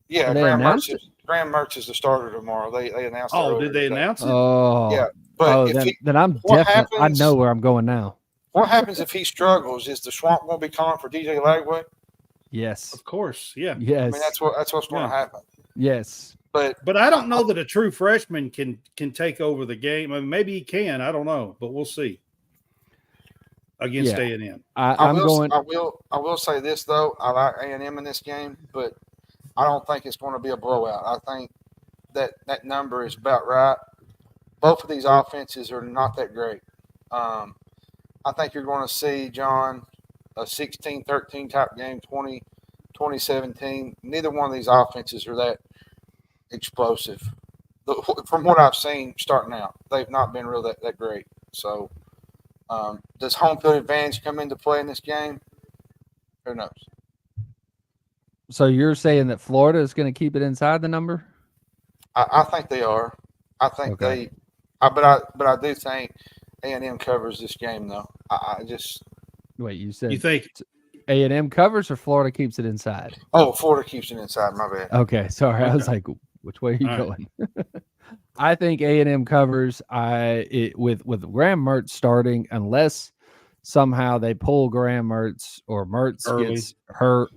Yeah, Have they announced it? Graham Mertz is the starter tomorrow. They announced it Oh, earlier did they today. announce it? Oh, Yeah, but then I'm what definitely. I happens- know where I'm going now. what happens if he struggles? Is the swamp going to be calling for DJ Lagway? Yes. Of course, yeah. Yes. I mean, that's what's going to happen. Yes. But I don't know that a true freshman can take over the game. I mean, maybe he can. I don't know, but we'll see. Against A&M, I will say this though. I like A&M in this game, but I don't think it's going to be a blowout. I think that number is about right. Both of these offenses are not that great. I think you're going to see, John, a 16-13 type game, 20-17. Neither one of these offenses are that explosive. From what I've seen starting out, they've not been real that great. So does home field advantage come into play in this game? Who knows? So you're saying that Florida is going to keep it inside the number? I think they are. I think but I do think A&M covers this game though. I just wait. You said you think A&M covers or Florida keeps it inside? Oh, Florida keeps it inside. My bad. Okay, sorry. Okay. I was like, which way are you All going? I think A&M covers. With Graham Mertz starting, unless somehow they pull Graham Mertz or Mertz Early. gets hurt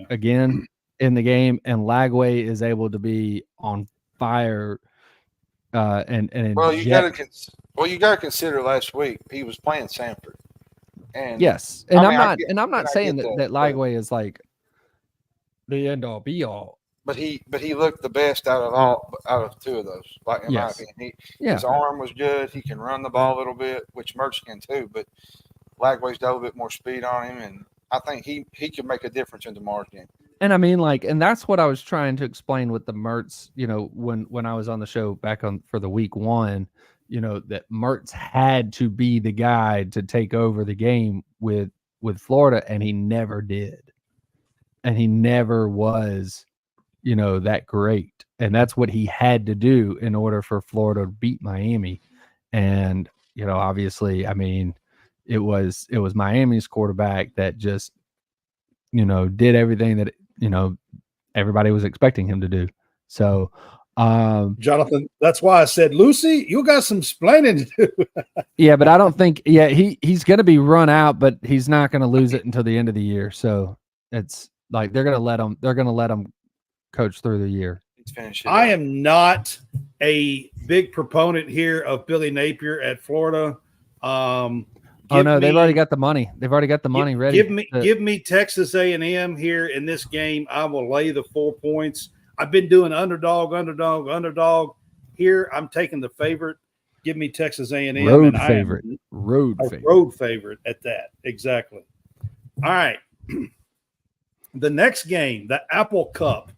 again in the game, and Lagway is able to be on fire. And you got to consider last week he was playing Sanford. And yes, and I'm not I saying get that Lagway is like the end all be all. But he looked the best out of two of those. Like in my opinion, his arm was good. He can run the ball a little bit, which Mertz can too. But Lagway's got a little bit more speed on him, and I think he could make a difference in tomorrow's game. And I mean, and that's what I was trying to explain with the Mertz. When I was on the show back on for the week one, that Mertz had to be the guy to take over the game with Florida, and he never did, and he never was. That great. And that's what he had to do in order for Florida to beat Miami. And, obviously, I mean, it was Miami's quarterback that just, did everything that, everybody was expecting him to do. So, Jonathan, that's why I said, Lucy, you got some splaining to do. yeah, but I don't think, he's going to be run out, but he's not going to lose it until the end of the year. So it's like, they're going to let him coach through the year. I am not a big proponent here of Billy Napier at Florida. They've already got the money. They've already got the money ready. Give me Texas A&M here in this game. I will lay the 4 points. I've been doing underdog. Here, I'm taking the favorite. Give me Texas A&M. Road favorite at that. Exactly. All right. The next game, the Apple Cup.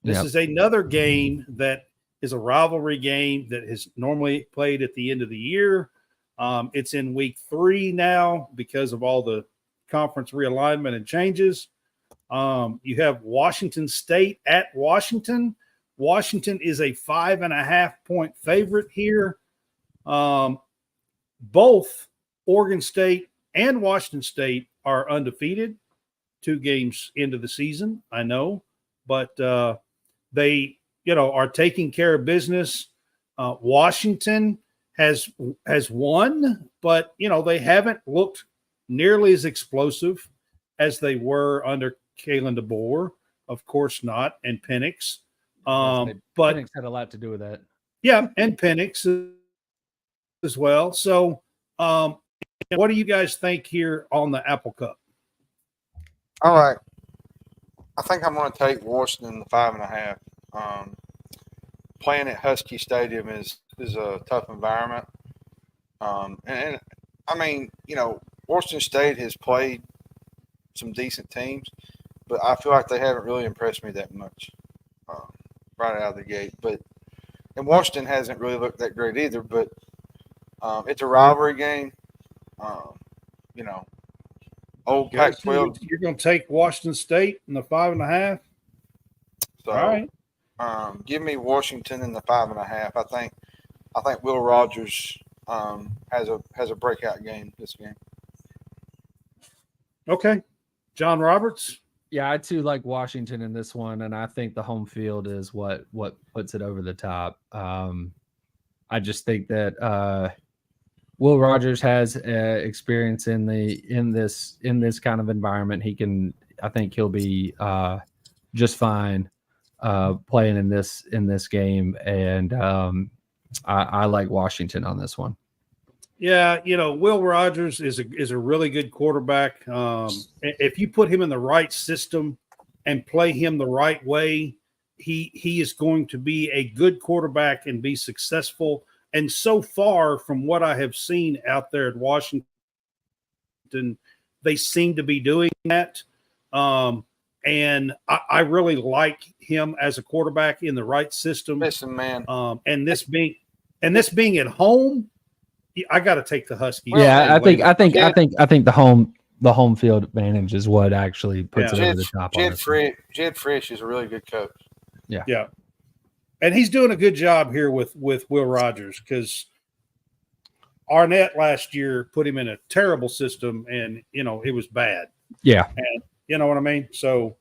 This is another game that is a rivalry game that is normally played at the end of the year. It's in week 3 now because of all the conference realignment and changes. You have Washington State at Washington. Washington is a 5.5-point favorite here. Both Oregon State and Washington State are undefeated 2 games into the season, I know, but they, are taking care of business. Washington has won, but they haven't looked nearly as explosive as they were under Kalen DeBoer. Of course not, and Penix. But Penix had a lot to do with that. Yeah, and Penix as well. So, what do you guys think here on the Apple Cup? All right. I think I'm going to take Washington the 5.5. Playing at Husky Stadium is a tough environment. And I mean, Washington State has played some decent teams, but I feel like they haven't really impressed me that much right out of the gate. And Washington hasn't really looked that great either. But it's a rivalry game. You know, old Guys, Pac-12. you're going to take Washington State in the 5.5. So, All right. Give me Washington in the 5.5. I think Will Rogers has a breakout game this game. Okay. John Roberts. Yeah, I too like Washington in this one, and I think the home field is what puts it over the top. I just think that Will Rogers has experience in this kind of environment. I think he'll be just fine playing in this game, and I like Washington on this one. Yeah, Will Rogers is a really good quarterback. If you put him in the right system and play him the right way, he is going to be a good quarterback and be successful. And so far, from what I have seen out there at Washington, they seem to be doing that. And I really like him as a quarterback in the right system. Listen, man. And this being at home, I got to take the Huskies. Yeah, I think the home field advantage is what actually puts it over the top. Jed Frisch is a really good coach. Yeah. And he's doing a good job here with Will Rogers, because Arnett last year put him in a terrible system, and it was bad. Yeah, and you know what I mean. So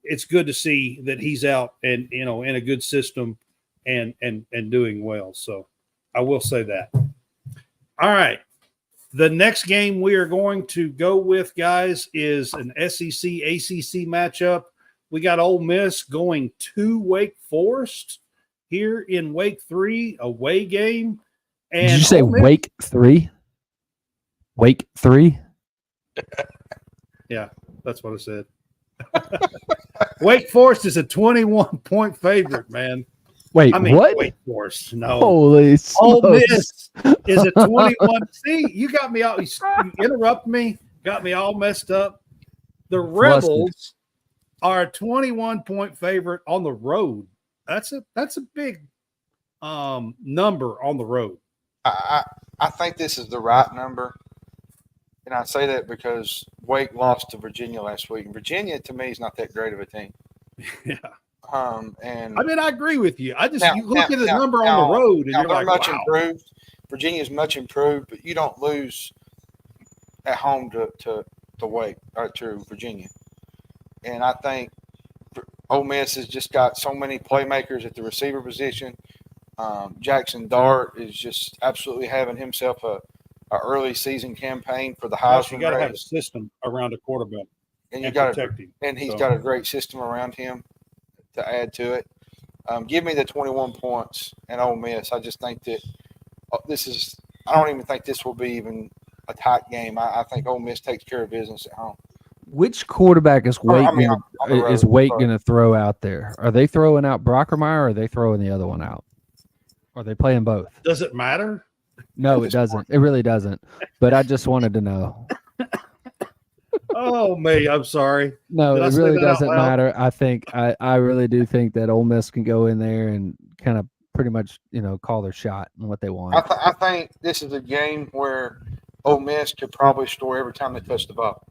it's good to see that he's out and in a good system and doing well. So I will say that. All right, the next game we are going to go with, guys, is an SEC ACC matchup. We got Ole Miss going to Wake Forest here in Wake 3, away game. And did you say Wake 3? Wake 3? Yeah, that's what I said. Wake Forest is a 21-point favorite, man. Wait, what? Wake Forest. No. Holy smokes. Ole Miss is a 21. See, you got me all. You interrupt me, got me all messed up. The Rebels are a 21-point favorite on the road. That's a big number on the road. I think this is the right number, and I say that because Wake lost to Virginia last week, and Virginia to me is not that great of a team. Yeah. And I agree with you. You look at the number on the road, and you're like, much wow. improved. Virginia's much improved, but you don't lose at home to Wake or to Virginia. And I think Ole Miss has just got so many playmakers at the receiver position. Jackson Dart is just absolutely having himself a early season campaign for the Heisman. You got to have a system around a quarterback, and you got protect him. And he's got a great system around him to add to it. Give me the 21 points and Ole Miss. I just think that I don't even think this will be even a tight game. I think Ole Miss takes care of business at home. Which quarterback is Wake going to throw out there? Are they throwing out Brockermeyer, or are they throwing the other one out? Are they playing both? Does it matter? No, it doesn't. It really doesn't. But I just wanted to know. Oh, me. I'm sorry. No, it really doesn't matter. I really do think that Ole Miss can go in there and kind of pretty much, call their shot and what they want. I think this is a game where Ole Miss could probably score every time they touch the ball.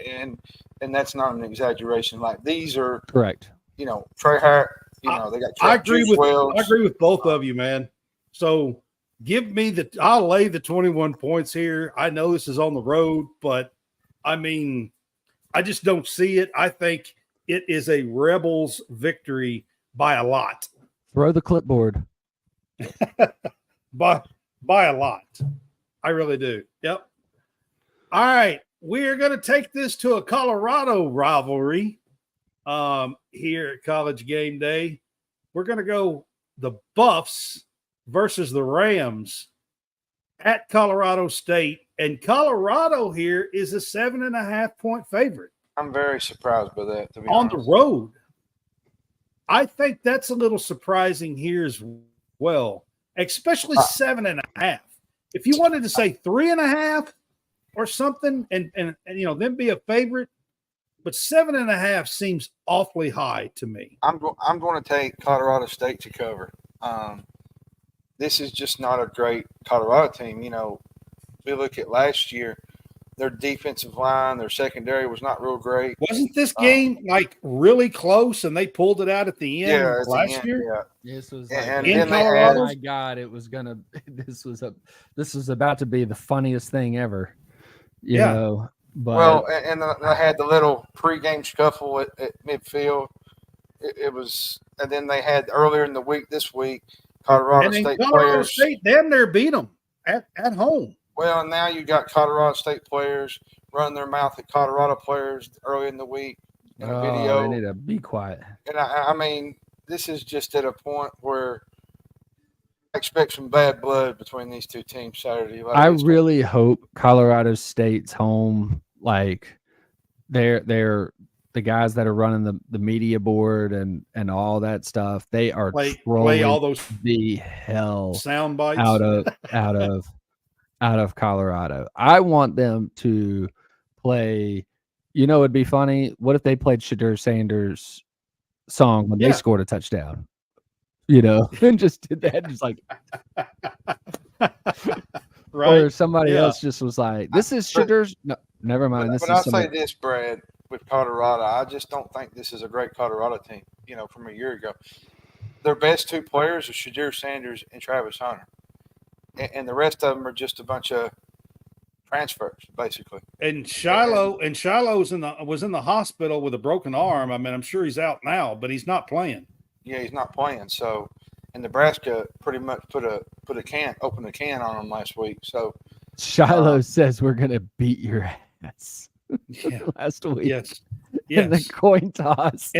And that's not an exaggeration. Like, these are correct. Trey Hart, they got I agree with both of you, man. So I'll lay the 21 points here. I know this is on the road, but I just don't see it. I think it is a Rebels victory by a lot. Throw the clipboard. by a lot. I really do. Yep. All right. We are going to take this to a Colorado rivalry here at College Game Day. We're going to go the Buffs versus the Rams at Colorado State. And Colorado here is a 7.5-point favorite. I'm very surprised by that, to be on honest. The road. I think that's a little surprising here as well, especially 7.5. If you wanted to say 3.5 or something and then be a favorite, but 7.5 seems awfully high to me. I'm going to take Colorado State to cover. This is just not a great Colorado team. we look at last year, their defensive line, their secondary was not real great. Wasn't this game like really close and they pulled it out at the end Yeah, at the last end, year? yeah. This was And in then they Colorado? oh my God, it was gonna. This was about to be the funniest thing ever. You Yeah. know, but Well, and then they had the little pregame scuffle at midfield. It was, and then they had earlier in the week this week, Colorado And then State Colorado players. State damn near beat them at home. Well, and now you got Colorado State players running their mouth at Colorado players early in the week in a video. they need to be quiet. And I mean, this is just at a point where I expect some bad blood between these two teams Saturday. Like I really hope Colorado State's home, like they're the guys that are running the media board and all that stuff. They are Play trolling all those the hell sound bites out of Colorado. I want them to play. You know, it'd be funny. What if they played Shadur Sanders' song when they scored a touchdown? You know, and just did that, just like, right? Or somebody else just was like, "This is Shadur's." No, never mind. But I'll say this, Brad, with Colorado, I just don't think this is a great Colorado team. You know, from a year ago, their best two players are Shadur Sanders and Travis Hunter, and the rest of them are just a bunch of transfers, basically. And Shiloh's was in the hospital with a broken arm. I mean, I'm sure he's out now, but he's not playing. Yeah, he's not playing. So, and Nebraska pretty much opened a can on him last week. So, Shiloh says we're gonna beat your ass. Yeah. Last week. Yes. In the coin toss.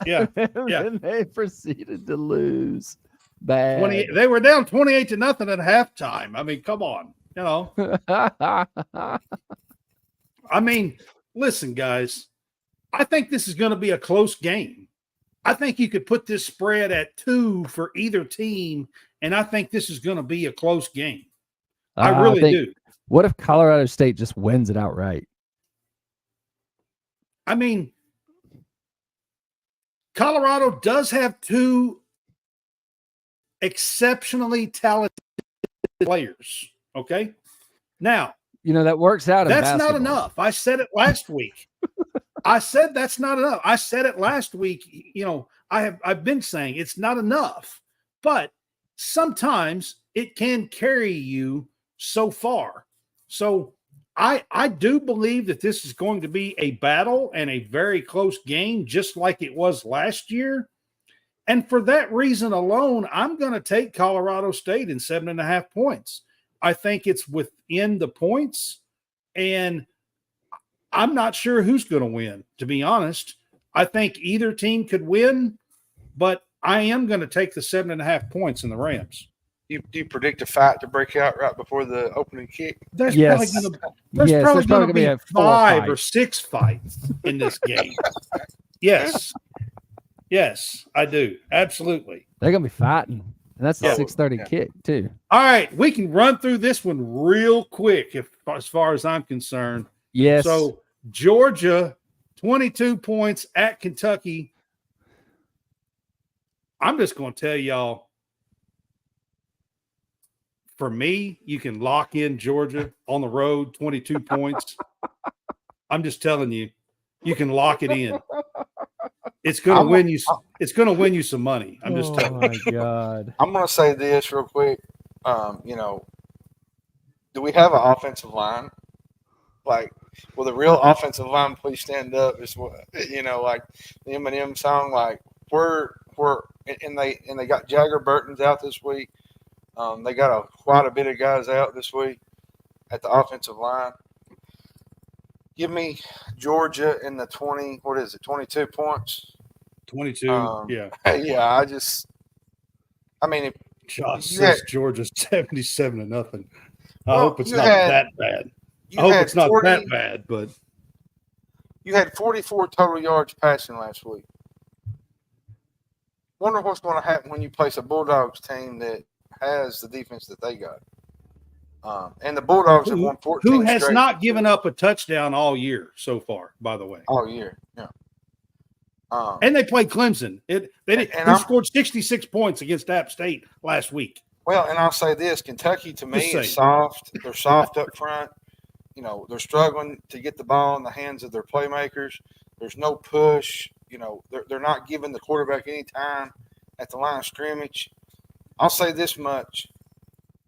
Yeah. And they proceeded to lose. Bad. They were down 28-0 at halftime. I mean, come on. You know. I mean, listen, guys. I think this is going to be a close game. I think you could put this spread at 2 for either team, and I think this is going to be a close game. I really do. What if Colorado State just wins it outright? I mean, Colorado does have 2 exceptionally talented players. Okay. Now, you know, that works out. That's not enough. I said it last week. I said that's not enough. I said it last week. You know, I've been saying it's not enough, but sometimes it can carry you so far. So I do believe that this is going to be a battle and a very close game, just like it was last year. And for that reason alone, I'm going to take Colorado State in 7.5 points. I think it's within the points, and I'm not sure who's going to win, to be honest. I think either team could win, but I am going to take the 7.5 points in the Rams. Do you predict a fight to break out right before the opening kick? There's probably going to be 5 or 6 fights in this game. Yes, I do. Absolutely. They're going to be fighting. And that's a 6:30 kick, too. All right, we can run through this one real quick as far as I'm concerned. Yes. So, Georgia, 22 points at Kentucky. I'm just going to tell y'all, for me, you can lock in Georgia on the road, 22 points. I'm just telling you, you can lock it in. It's going to win you. It's going to win you some money. I'm just telling you. Oh my God! I'm going to say this real quick. You know, do we have an offensive line? Like, will the real offensive line please stand up? Is what, you know, like the Eminem song. Like and they got Jagger Burton's out this week. They got quite a bit of guys out this week at the offensive line. Give me Georgia in the 22 points? 22, yeah. Yeah, I mean, if Josh says Georgia's 77-0. I hope it's not that bad. I hope it's not that bad, but you had 44 total yards passing last week. Wonder what's going to happen when you place a Bulldogs team that has the defense that they got. And the Bulldogs have won 14 Who has straight. not given up a touchdown all year so far, by the way? All year, yeah. And they played Clemson. They scored 66 points against App State last week. Well, and I'll say this: Kentucky to me Just is saying. soft. They're soft up front. They're struggling to get the ball in the hands of their playmakers. There's no push. They're not giving the quarterback any time at the line of scrimmage. I'll say this much: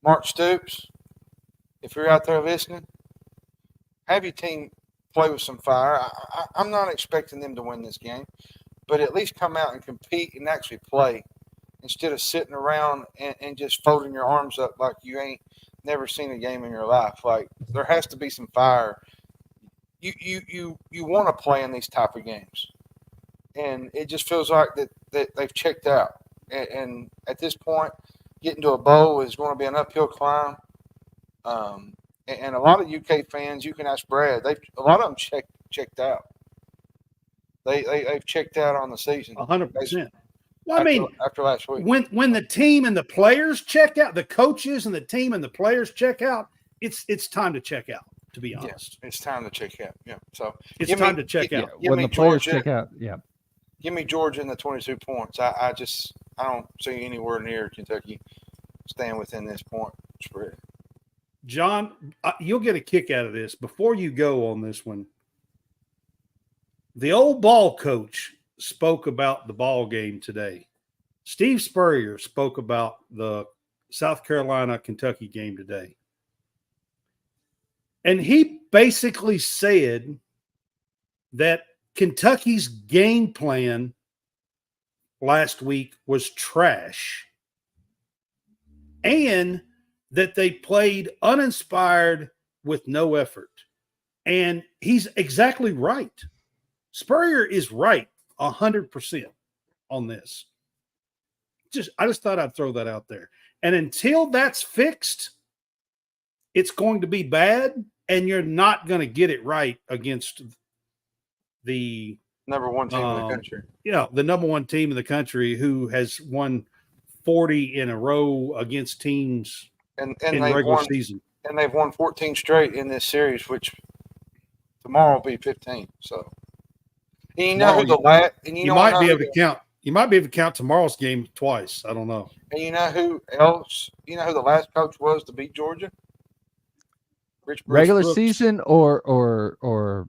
Mark Stoops, if you're out there listening, have your team play with some fire. I'm not expecting them to win this game, but at least come out and compete and actually play instead of sitting around and just folding your arms up like you ain't never seen a game in your life. Like, there has to be some fire. You want to play in these type of games, and it just feels like that they've checked out. And at this point, getting to a bowl is going to be an uphill climb. And a lot of UK fans, you can ask Brad. A lot of them checked out. They've checked out on the season. 100%. Well, I mean, after last week, when the team and the players check out, the coaches and the team and the players check out, it's time to check out. To be honest, it's time to check out. Yeah, so it's time to check out. When the players check out, yeah. Give me Georgia in the 22 points. I don't see anywhere near Kentucky staying within this point spread. John, you'll get a kick out of this. Before you go on this one, the old ball coach spoke about the ball game today. Steve Spurrier spoke about the South Carolina-Kentucky game today. And he basically said that Kentucky's game plan last week was trash and that they played uninspired with no effort. And he's exactly right. Spurrier is right 100% on this. I just thought I'd throw that out there. And until that's fixed, it's going to be bad, and you're not going to get it right against the number one team in the country. The number one team in the country who has won 40 in a row against teams in regular season. And they've won 14 straight in this series, which tomorrow will be 15. So, and you know you might be able to count. You might be able to count tomorrow's game twice. I don't know. And you know who else? You know who the last coach was to beat Georgia? Regular season or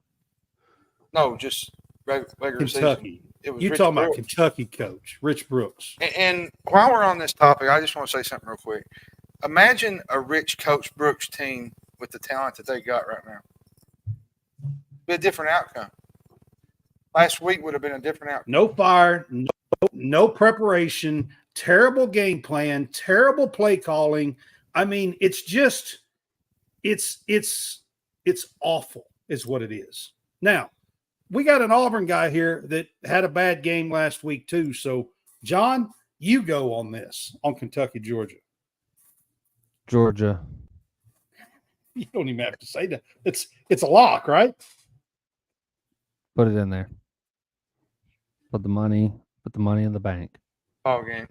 no, just regular Kentucky. season. It was you Rich talking Brooks. about Kentucky coach Rich Brooks. And while we're on this topic, I just want to say something real quick. Imagine a Rich Coach Brooks team with the talent that they got right now. Be a different outcome. Last week would have been a different outcome. No fire, no preparation, terrible game plan, terrible play calling. I mean, it's just it's awful is what it is. Now, we got an Auburn guy here that had a bad game last week too. So, John, you go on this on Kentucky, Georgia. Georgia. You don't even have to say that. It's a lock, right? Put it in there. Put the money in the bank. Ball game.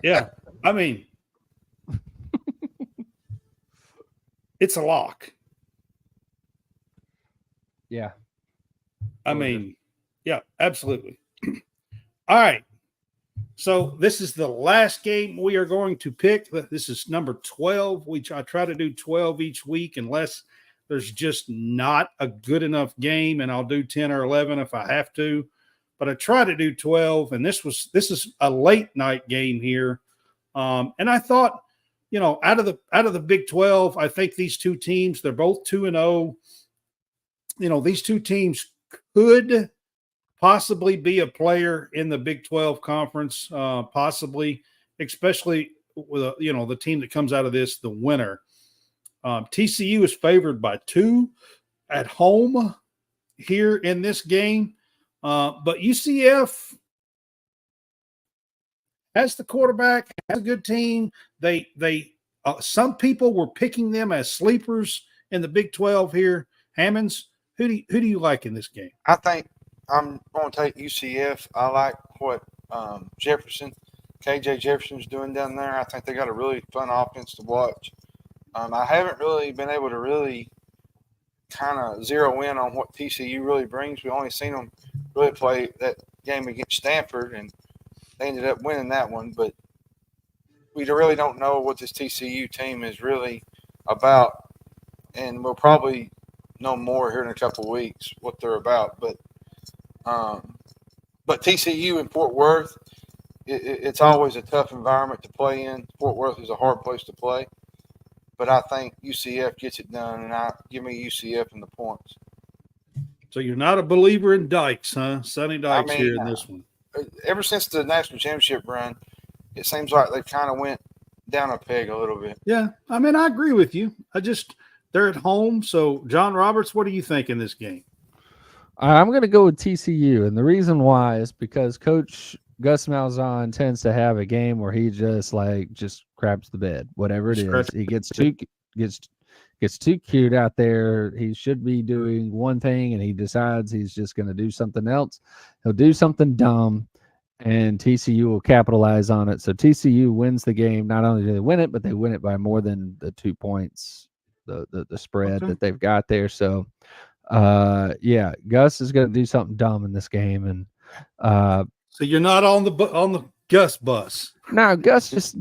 Yeah. I mean, it's a lock. Yeah. I mean, yeah, absolutely. All right. So this is the last game we are going to pick. This is number 12. I try to do 12 each week unless there's just not a good enough game, and I'll do 10 or 11 if I have to. But I try to do 12, and this is a late night game here. And I thought, out of the Big 12, I think these two teams, they're both 2-0. These two teams could possibly be a player in the Big 12 conference, possibly, especially with the team that comes out of this, the winner. TCU is favored by 2 at home here in this game, but UCF has the quarterback, has a good team. They some people were picking them as sleepers in the Big 12 here. Hammonds, who do you like in this game? I think I'm going to take UCF. I like what KJ Jefferson's doing down there. I think they got a really fun offense to watch. I haven't really been able to really kind of zero in on what TCU really brings. We only seen them really play that game against Stanford, and they ended up winning that one. But we really don't know what this TCU team is really about, and we'll probably know more here in a couple of weeks what they're about. But TCU in Fort Worth, it's always a tough environment to play in. Fort Worth is a hard place to play, but I think UCF gets it done, and give me UCF in the points. So you're not a believer in Dykes, huh? Sonny Dykes here in this one. Ever since the national championship run, it seems like they kind of went down a peg a little bit. Yeah, I mean, I agree with you. They're at home. So, John Roberts, what do you think in this game? I'm going to go with TCU, and the reason why is because Coach Gus Malzahn tends to have a game where he just craps the bed, whatever it is. He gets too cute out there. He should be doing one thing, and he decides he's just going to do something else. He'll do something dumb, and TCU will capitalize on it. So TCU wins the game. Not only do they win it, but they win it by more than the 2 points, the spread that they've got there. So, Gus is going to do something dumb in this game, and so you're not on the Gus bus. No, Gus is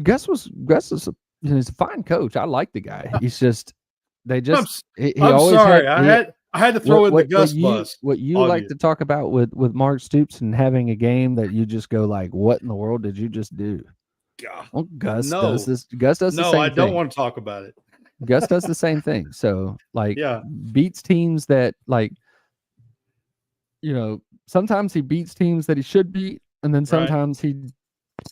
he's a fine coach. I like the guy. He's just he always sorry. I had to throw in the Gus bus. What you like to talk about with Mark Stoops and having a game that you just go like, what in the world did you just do? God. Well, Gus does this. Gus does the same thing. No, I don't want to talk about it. Gus does the same thing. So beats teams that sometimes he beats teams that he should beat, and then sometimes he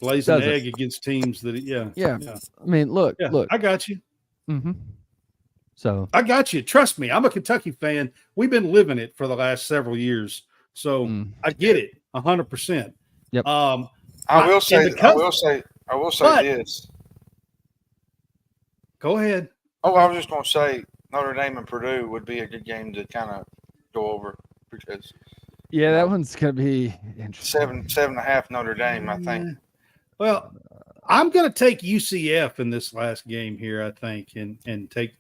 lays an egg against teams that I mean, look, I got you. Mm-hmm. So I got you. Trust me, I'm a Kentucky fan. We've been living it for the last several years, so I get it 100%. Yep. I will say this. Go ahead. Oh, I was just going to say Notre Dame and Purdue would be a good game to kind of go over because. Yeah, that one's going to be interesting. 7.5 Notre Dame, I think. Well, I'm going to take UCF in this last game here, I think, and take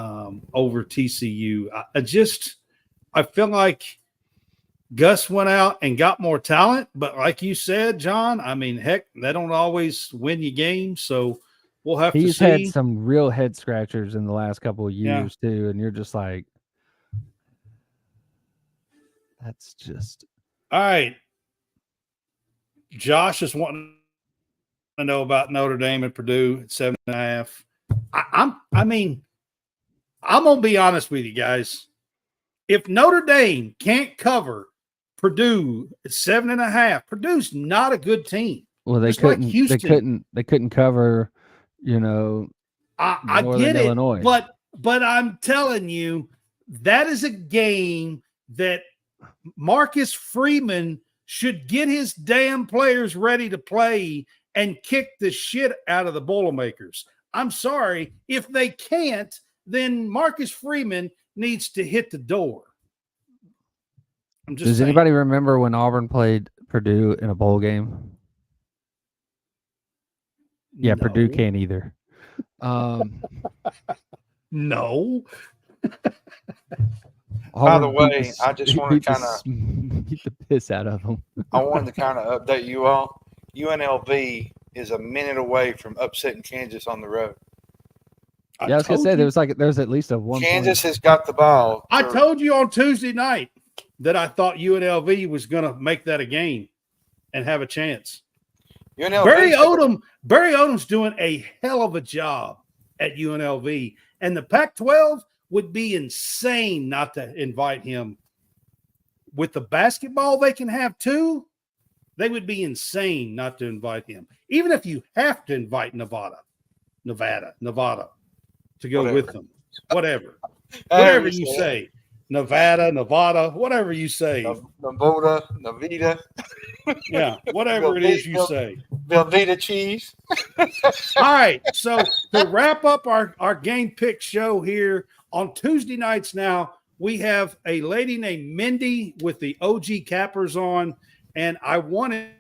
over TCU. I feel like Gus went out and got more talent, but like you said, John, I mean, heck, they don't always win you games, so we'll have to see. He's had some real head scratchers in the last couple of years too, and you're just like, that's just all right. Josh is wanting to know about Notre Dame and Purdue at 7.5. I'm gonna be honest with you guys. If Notre Dame can't cover Purdue at 7.5, Purdue's not a good team. Well, they couldn't cover, I get Illinois. it, but I'm telling you, that is a game that Marcus Freeman should get his damn players ready to play and kick the shit out of the Boilermakers. I'm sorry. If they can't, then Marcus Freeman needs to hit the door. Does anybody remember when Auburn played Purdue in a bowl game? Yeah, no. Purdue can't either. No. By the way, I just want to kind of beat the piss out of them. I wanted to kind of update you all. UNLV is a minute away from upsetting Kansas on the road. I was gonna say there's at least a one. Kansas has got the ball. I told you on Tuesday night that I thought UNLV was going to make that a game and have a chance. Barry Odom's doing a hell of a job at UNLV, and the Pac-12 would be insane not to invite him. With the basketball they can have too, they would be insane not to invite him. Even if you have to invite Nevada to go with them. Whatever you say. Nevada, whatever you say. Nevada. Yeah, whatever it is you say. Velveeta cheese. All right, so to wrap up our game pick show here on Tuesday nights now, we have a lady named Mindy with the OG Cappers on, and I wanted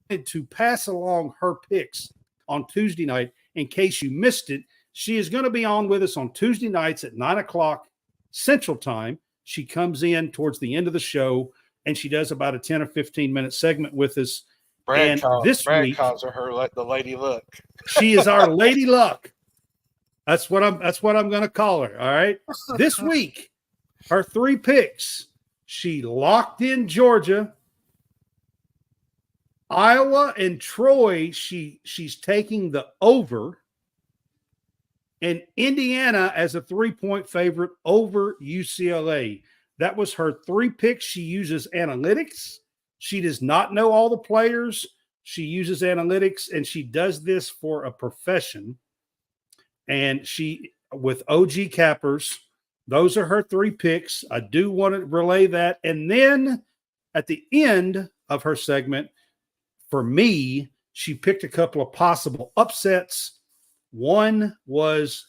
to pass along her picks on Tuesday night in case you missed it. She is going to be on with us on Tuesday nights at 9 o'clock Central Time. She comes in towards the end of the show, and she does about a 10 or 15-minute segment with us. Brad week, calls her the Lady Luck. she is our Lady Luck. That's what I'm going to call her. All right. This week, her 3 picks. She locked in Georgia, Iowa, and Troy. She's taking the over, and Indiana as a 3-point favorite over UCLA. That was her 3 picks. She uses analytics. She does not know all the players. She uses analytics, and she does this for a profession. And she, with OG Cappers, those are her 3 picks. I do want to relay that. And then at the end of her segment, for me, she picked a couple of possible upsets. One was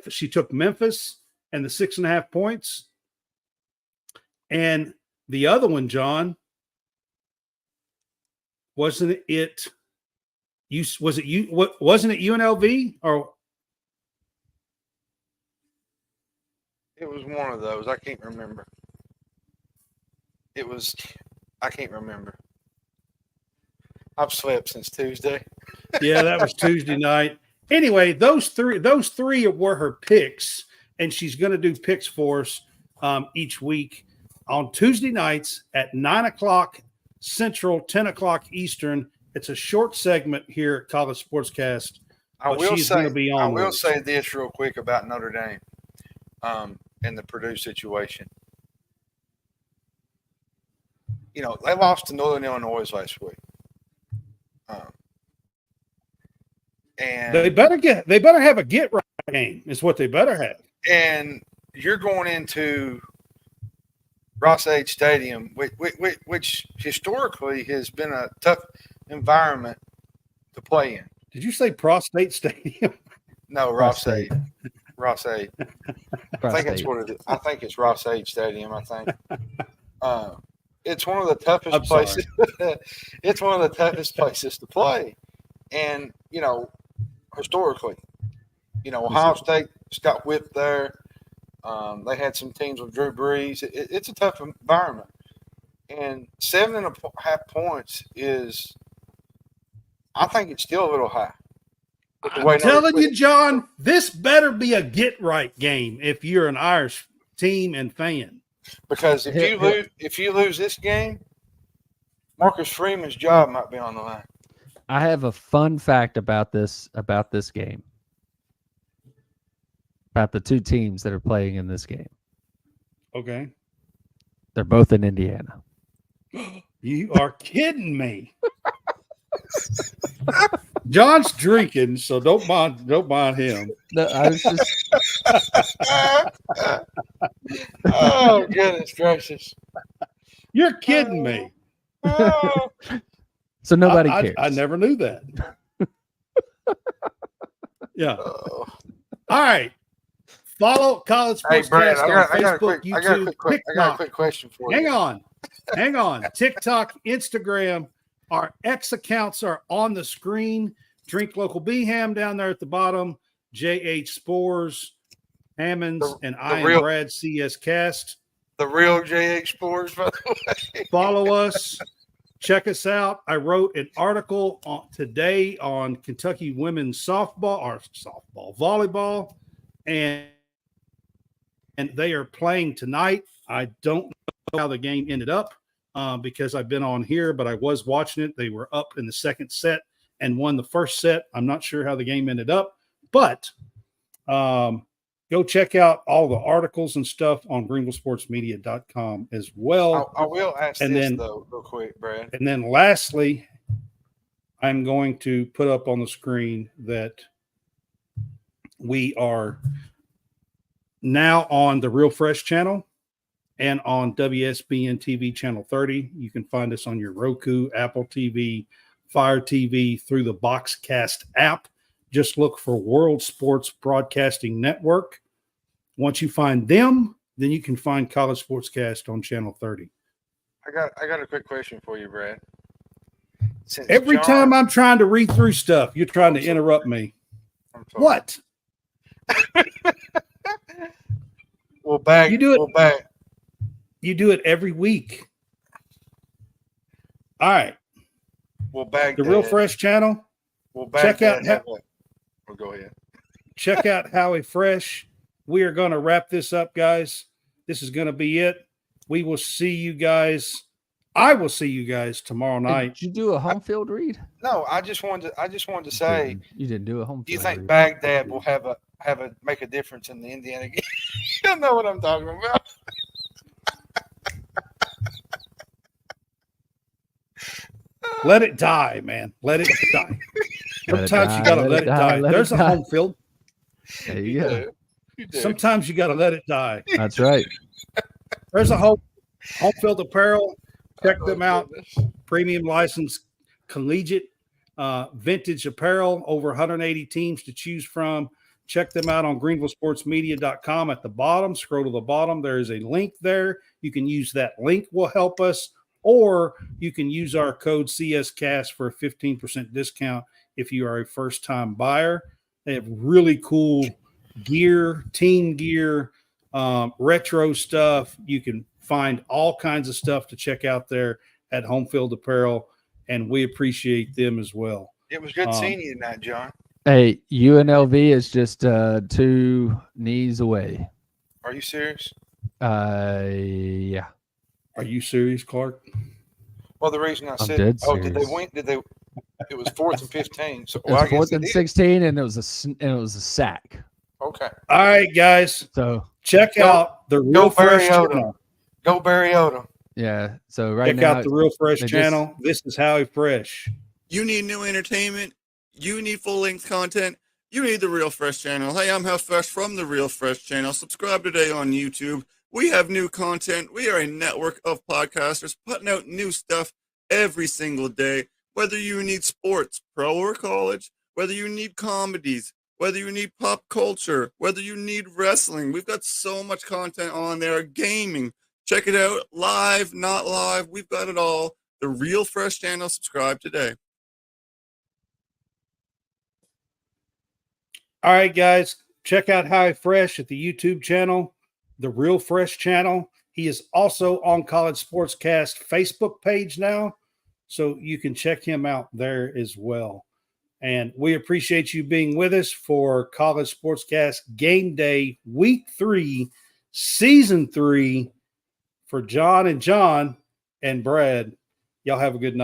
she took Memphis and the 6.5 points. And the other one, John, wasn't it UNLV or? It was one of those. I can't remember. I can't remember. I've slept since Tuesday. Yeah, that was Tuesday night. Anyway, those three were her picks, and she's going to do picks for us each week on Tuesday nights at 9:00 Central, 10:00 Eastern. It's a short segment here at College Sportscast. I will say this real quick about Notre Dame and the Purdue situation. You know, they lost to Northern Illinois last week. And they better have a get right game is what they better have. And you're going into Ross-Ade Stadium, which historically has been a tough environment to play in. Did you say Prostate Stadium? No, Ross-Ade. Ross-Ade. I think that's what it is. I think it's Ross-Ade Stadium, I think. It's one of the toughest places. It's one of the toughest places to play. And, you know, historically, you know, Ohio State got whipped there. They had some teams with Drew Brees. It's a tough environment. And 7.5 points is, I think it's still a little high. I'm telling you, John, this better be a get-right game if you're an Irish team and fan. Because if you lose this game, Marcus Freeman's job might be on the line. I have a fun fact about this game. About the 2 teams that are playing in this game. Okay. They're both in Indiana. You are kidding me. John's drinking, so don't mind him. No, I was just Oh, goodness gracious. You're kidding me. So nobody cares. I never knew that. Yeah. All right. Follow College Sportscast on Facebook, YouTube, TikTok. I got a quick question for you. Hang on. TikTok, Instagram, our X accounts are on the screen. Drink Local Beham down there at the bottom. JH Spores, Hammonds, and I am Brad CS Cast. The real JH Spores, by the way. Follow us. Check us out. I wrote an article today on Kentucky women's volleyball, and they are playing tonight. I don't know how the game ended up because I've been on here, but I was watching it. They were up in the second set and won the first set. I'm not sure how the game ended up, but go check out all the articles and stuff on greenvillesportsmedia.com as well. I will ask though, real quick, Brad. And then lastly, I'm going to put up on the screen that we are now on the Real Fresh channel and on WSBN TV channel 30. You can find us on your Roku, Apple TV, Fire TV, through the BoxCast app. Just look for World Sports Broadcasting Network. Once you find them, then you can find College Sportscast on channel 30. I got a quick question for you, Brad. Every time I'm trying to read through stuff, you're trying to interrupt me. What? You do it every week. All right. Will Baghdad, the Real Fresh channel. will Check out Baghdad have a, oh, go ahead. Check out Howie Fresh. We are going to wrap this up, guys. This is going to be it. We will see you guys. I will see you guys tomorrow Hey, night. did you do a home field read? No, I just wanted to say, You didn't do a home do you field think read. Baghdad will make a difference in the Indiana game? You know what I'm talking about. Let it die, man. Let it die. Let it Sometimes you die, got to let it die. let There's it a die. home field. There you go. You do. Sometimes you got to let it die. That's right. There's a home field apparel. Check Oh, them out. goodness. Premium licensed collegiate vintage apparel. Over 180 teams to choose from. Check them out on greenvillesportsmedia.com. At the bottom, scroll to the bottom. There is a link there. You can use that link. Will help us. Or you can use our code CSCast for a 15% discount if you are a first-time buyer. They have really cool gear, team gear, retro stuff. You can find all kinds of stuff to check out there at Home Field Apparel, and we appreciate them as well. It was good seeing you tonight, John. Hey, UNLV is just 2 knees away. Are you serious? Yeah. Are you serious, Clark? Well, the reason I I'm said, dead oh, did they serious. win? Did they? It was 4th and 15. So, It was well, I guess 4th they and did. 16, and it was a sack. Okay. All right, guys. So Check out the Real Fresh Mariota. channel. Go Mariota. yeah. So right Check now, out the Real Fresh they just- channel. This is Howie Fresh. You need new entertainment. You need full-length content. You need the Real Fresh channel. Hey, I'm Howie Fresh from the Real Fresh channel. Subscribe today on YouTube. We have new content. We are a network of podcasters putting out new stuff every single day. Whether you need sports, pro or college, whether you need comedies, whether you need pop culture, whether you need wrestling, we've got so much content on there. Gaming, check it out. Live, not live, we've got it all. The Real Fresh channel. Subscribe today. All right, guys. Check out Howie Fresh at the YouTube channel, the Real Fresh channel. He is also on College SportsCast Facebook page now, so you can check him out there as well. And we appreciate you being with us for College SportsCast Game Day Week 3, Season 3 for John and Brad. Y'all have a good night.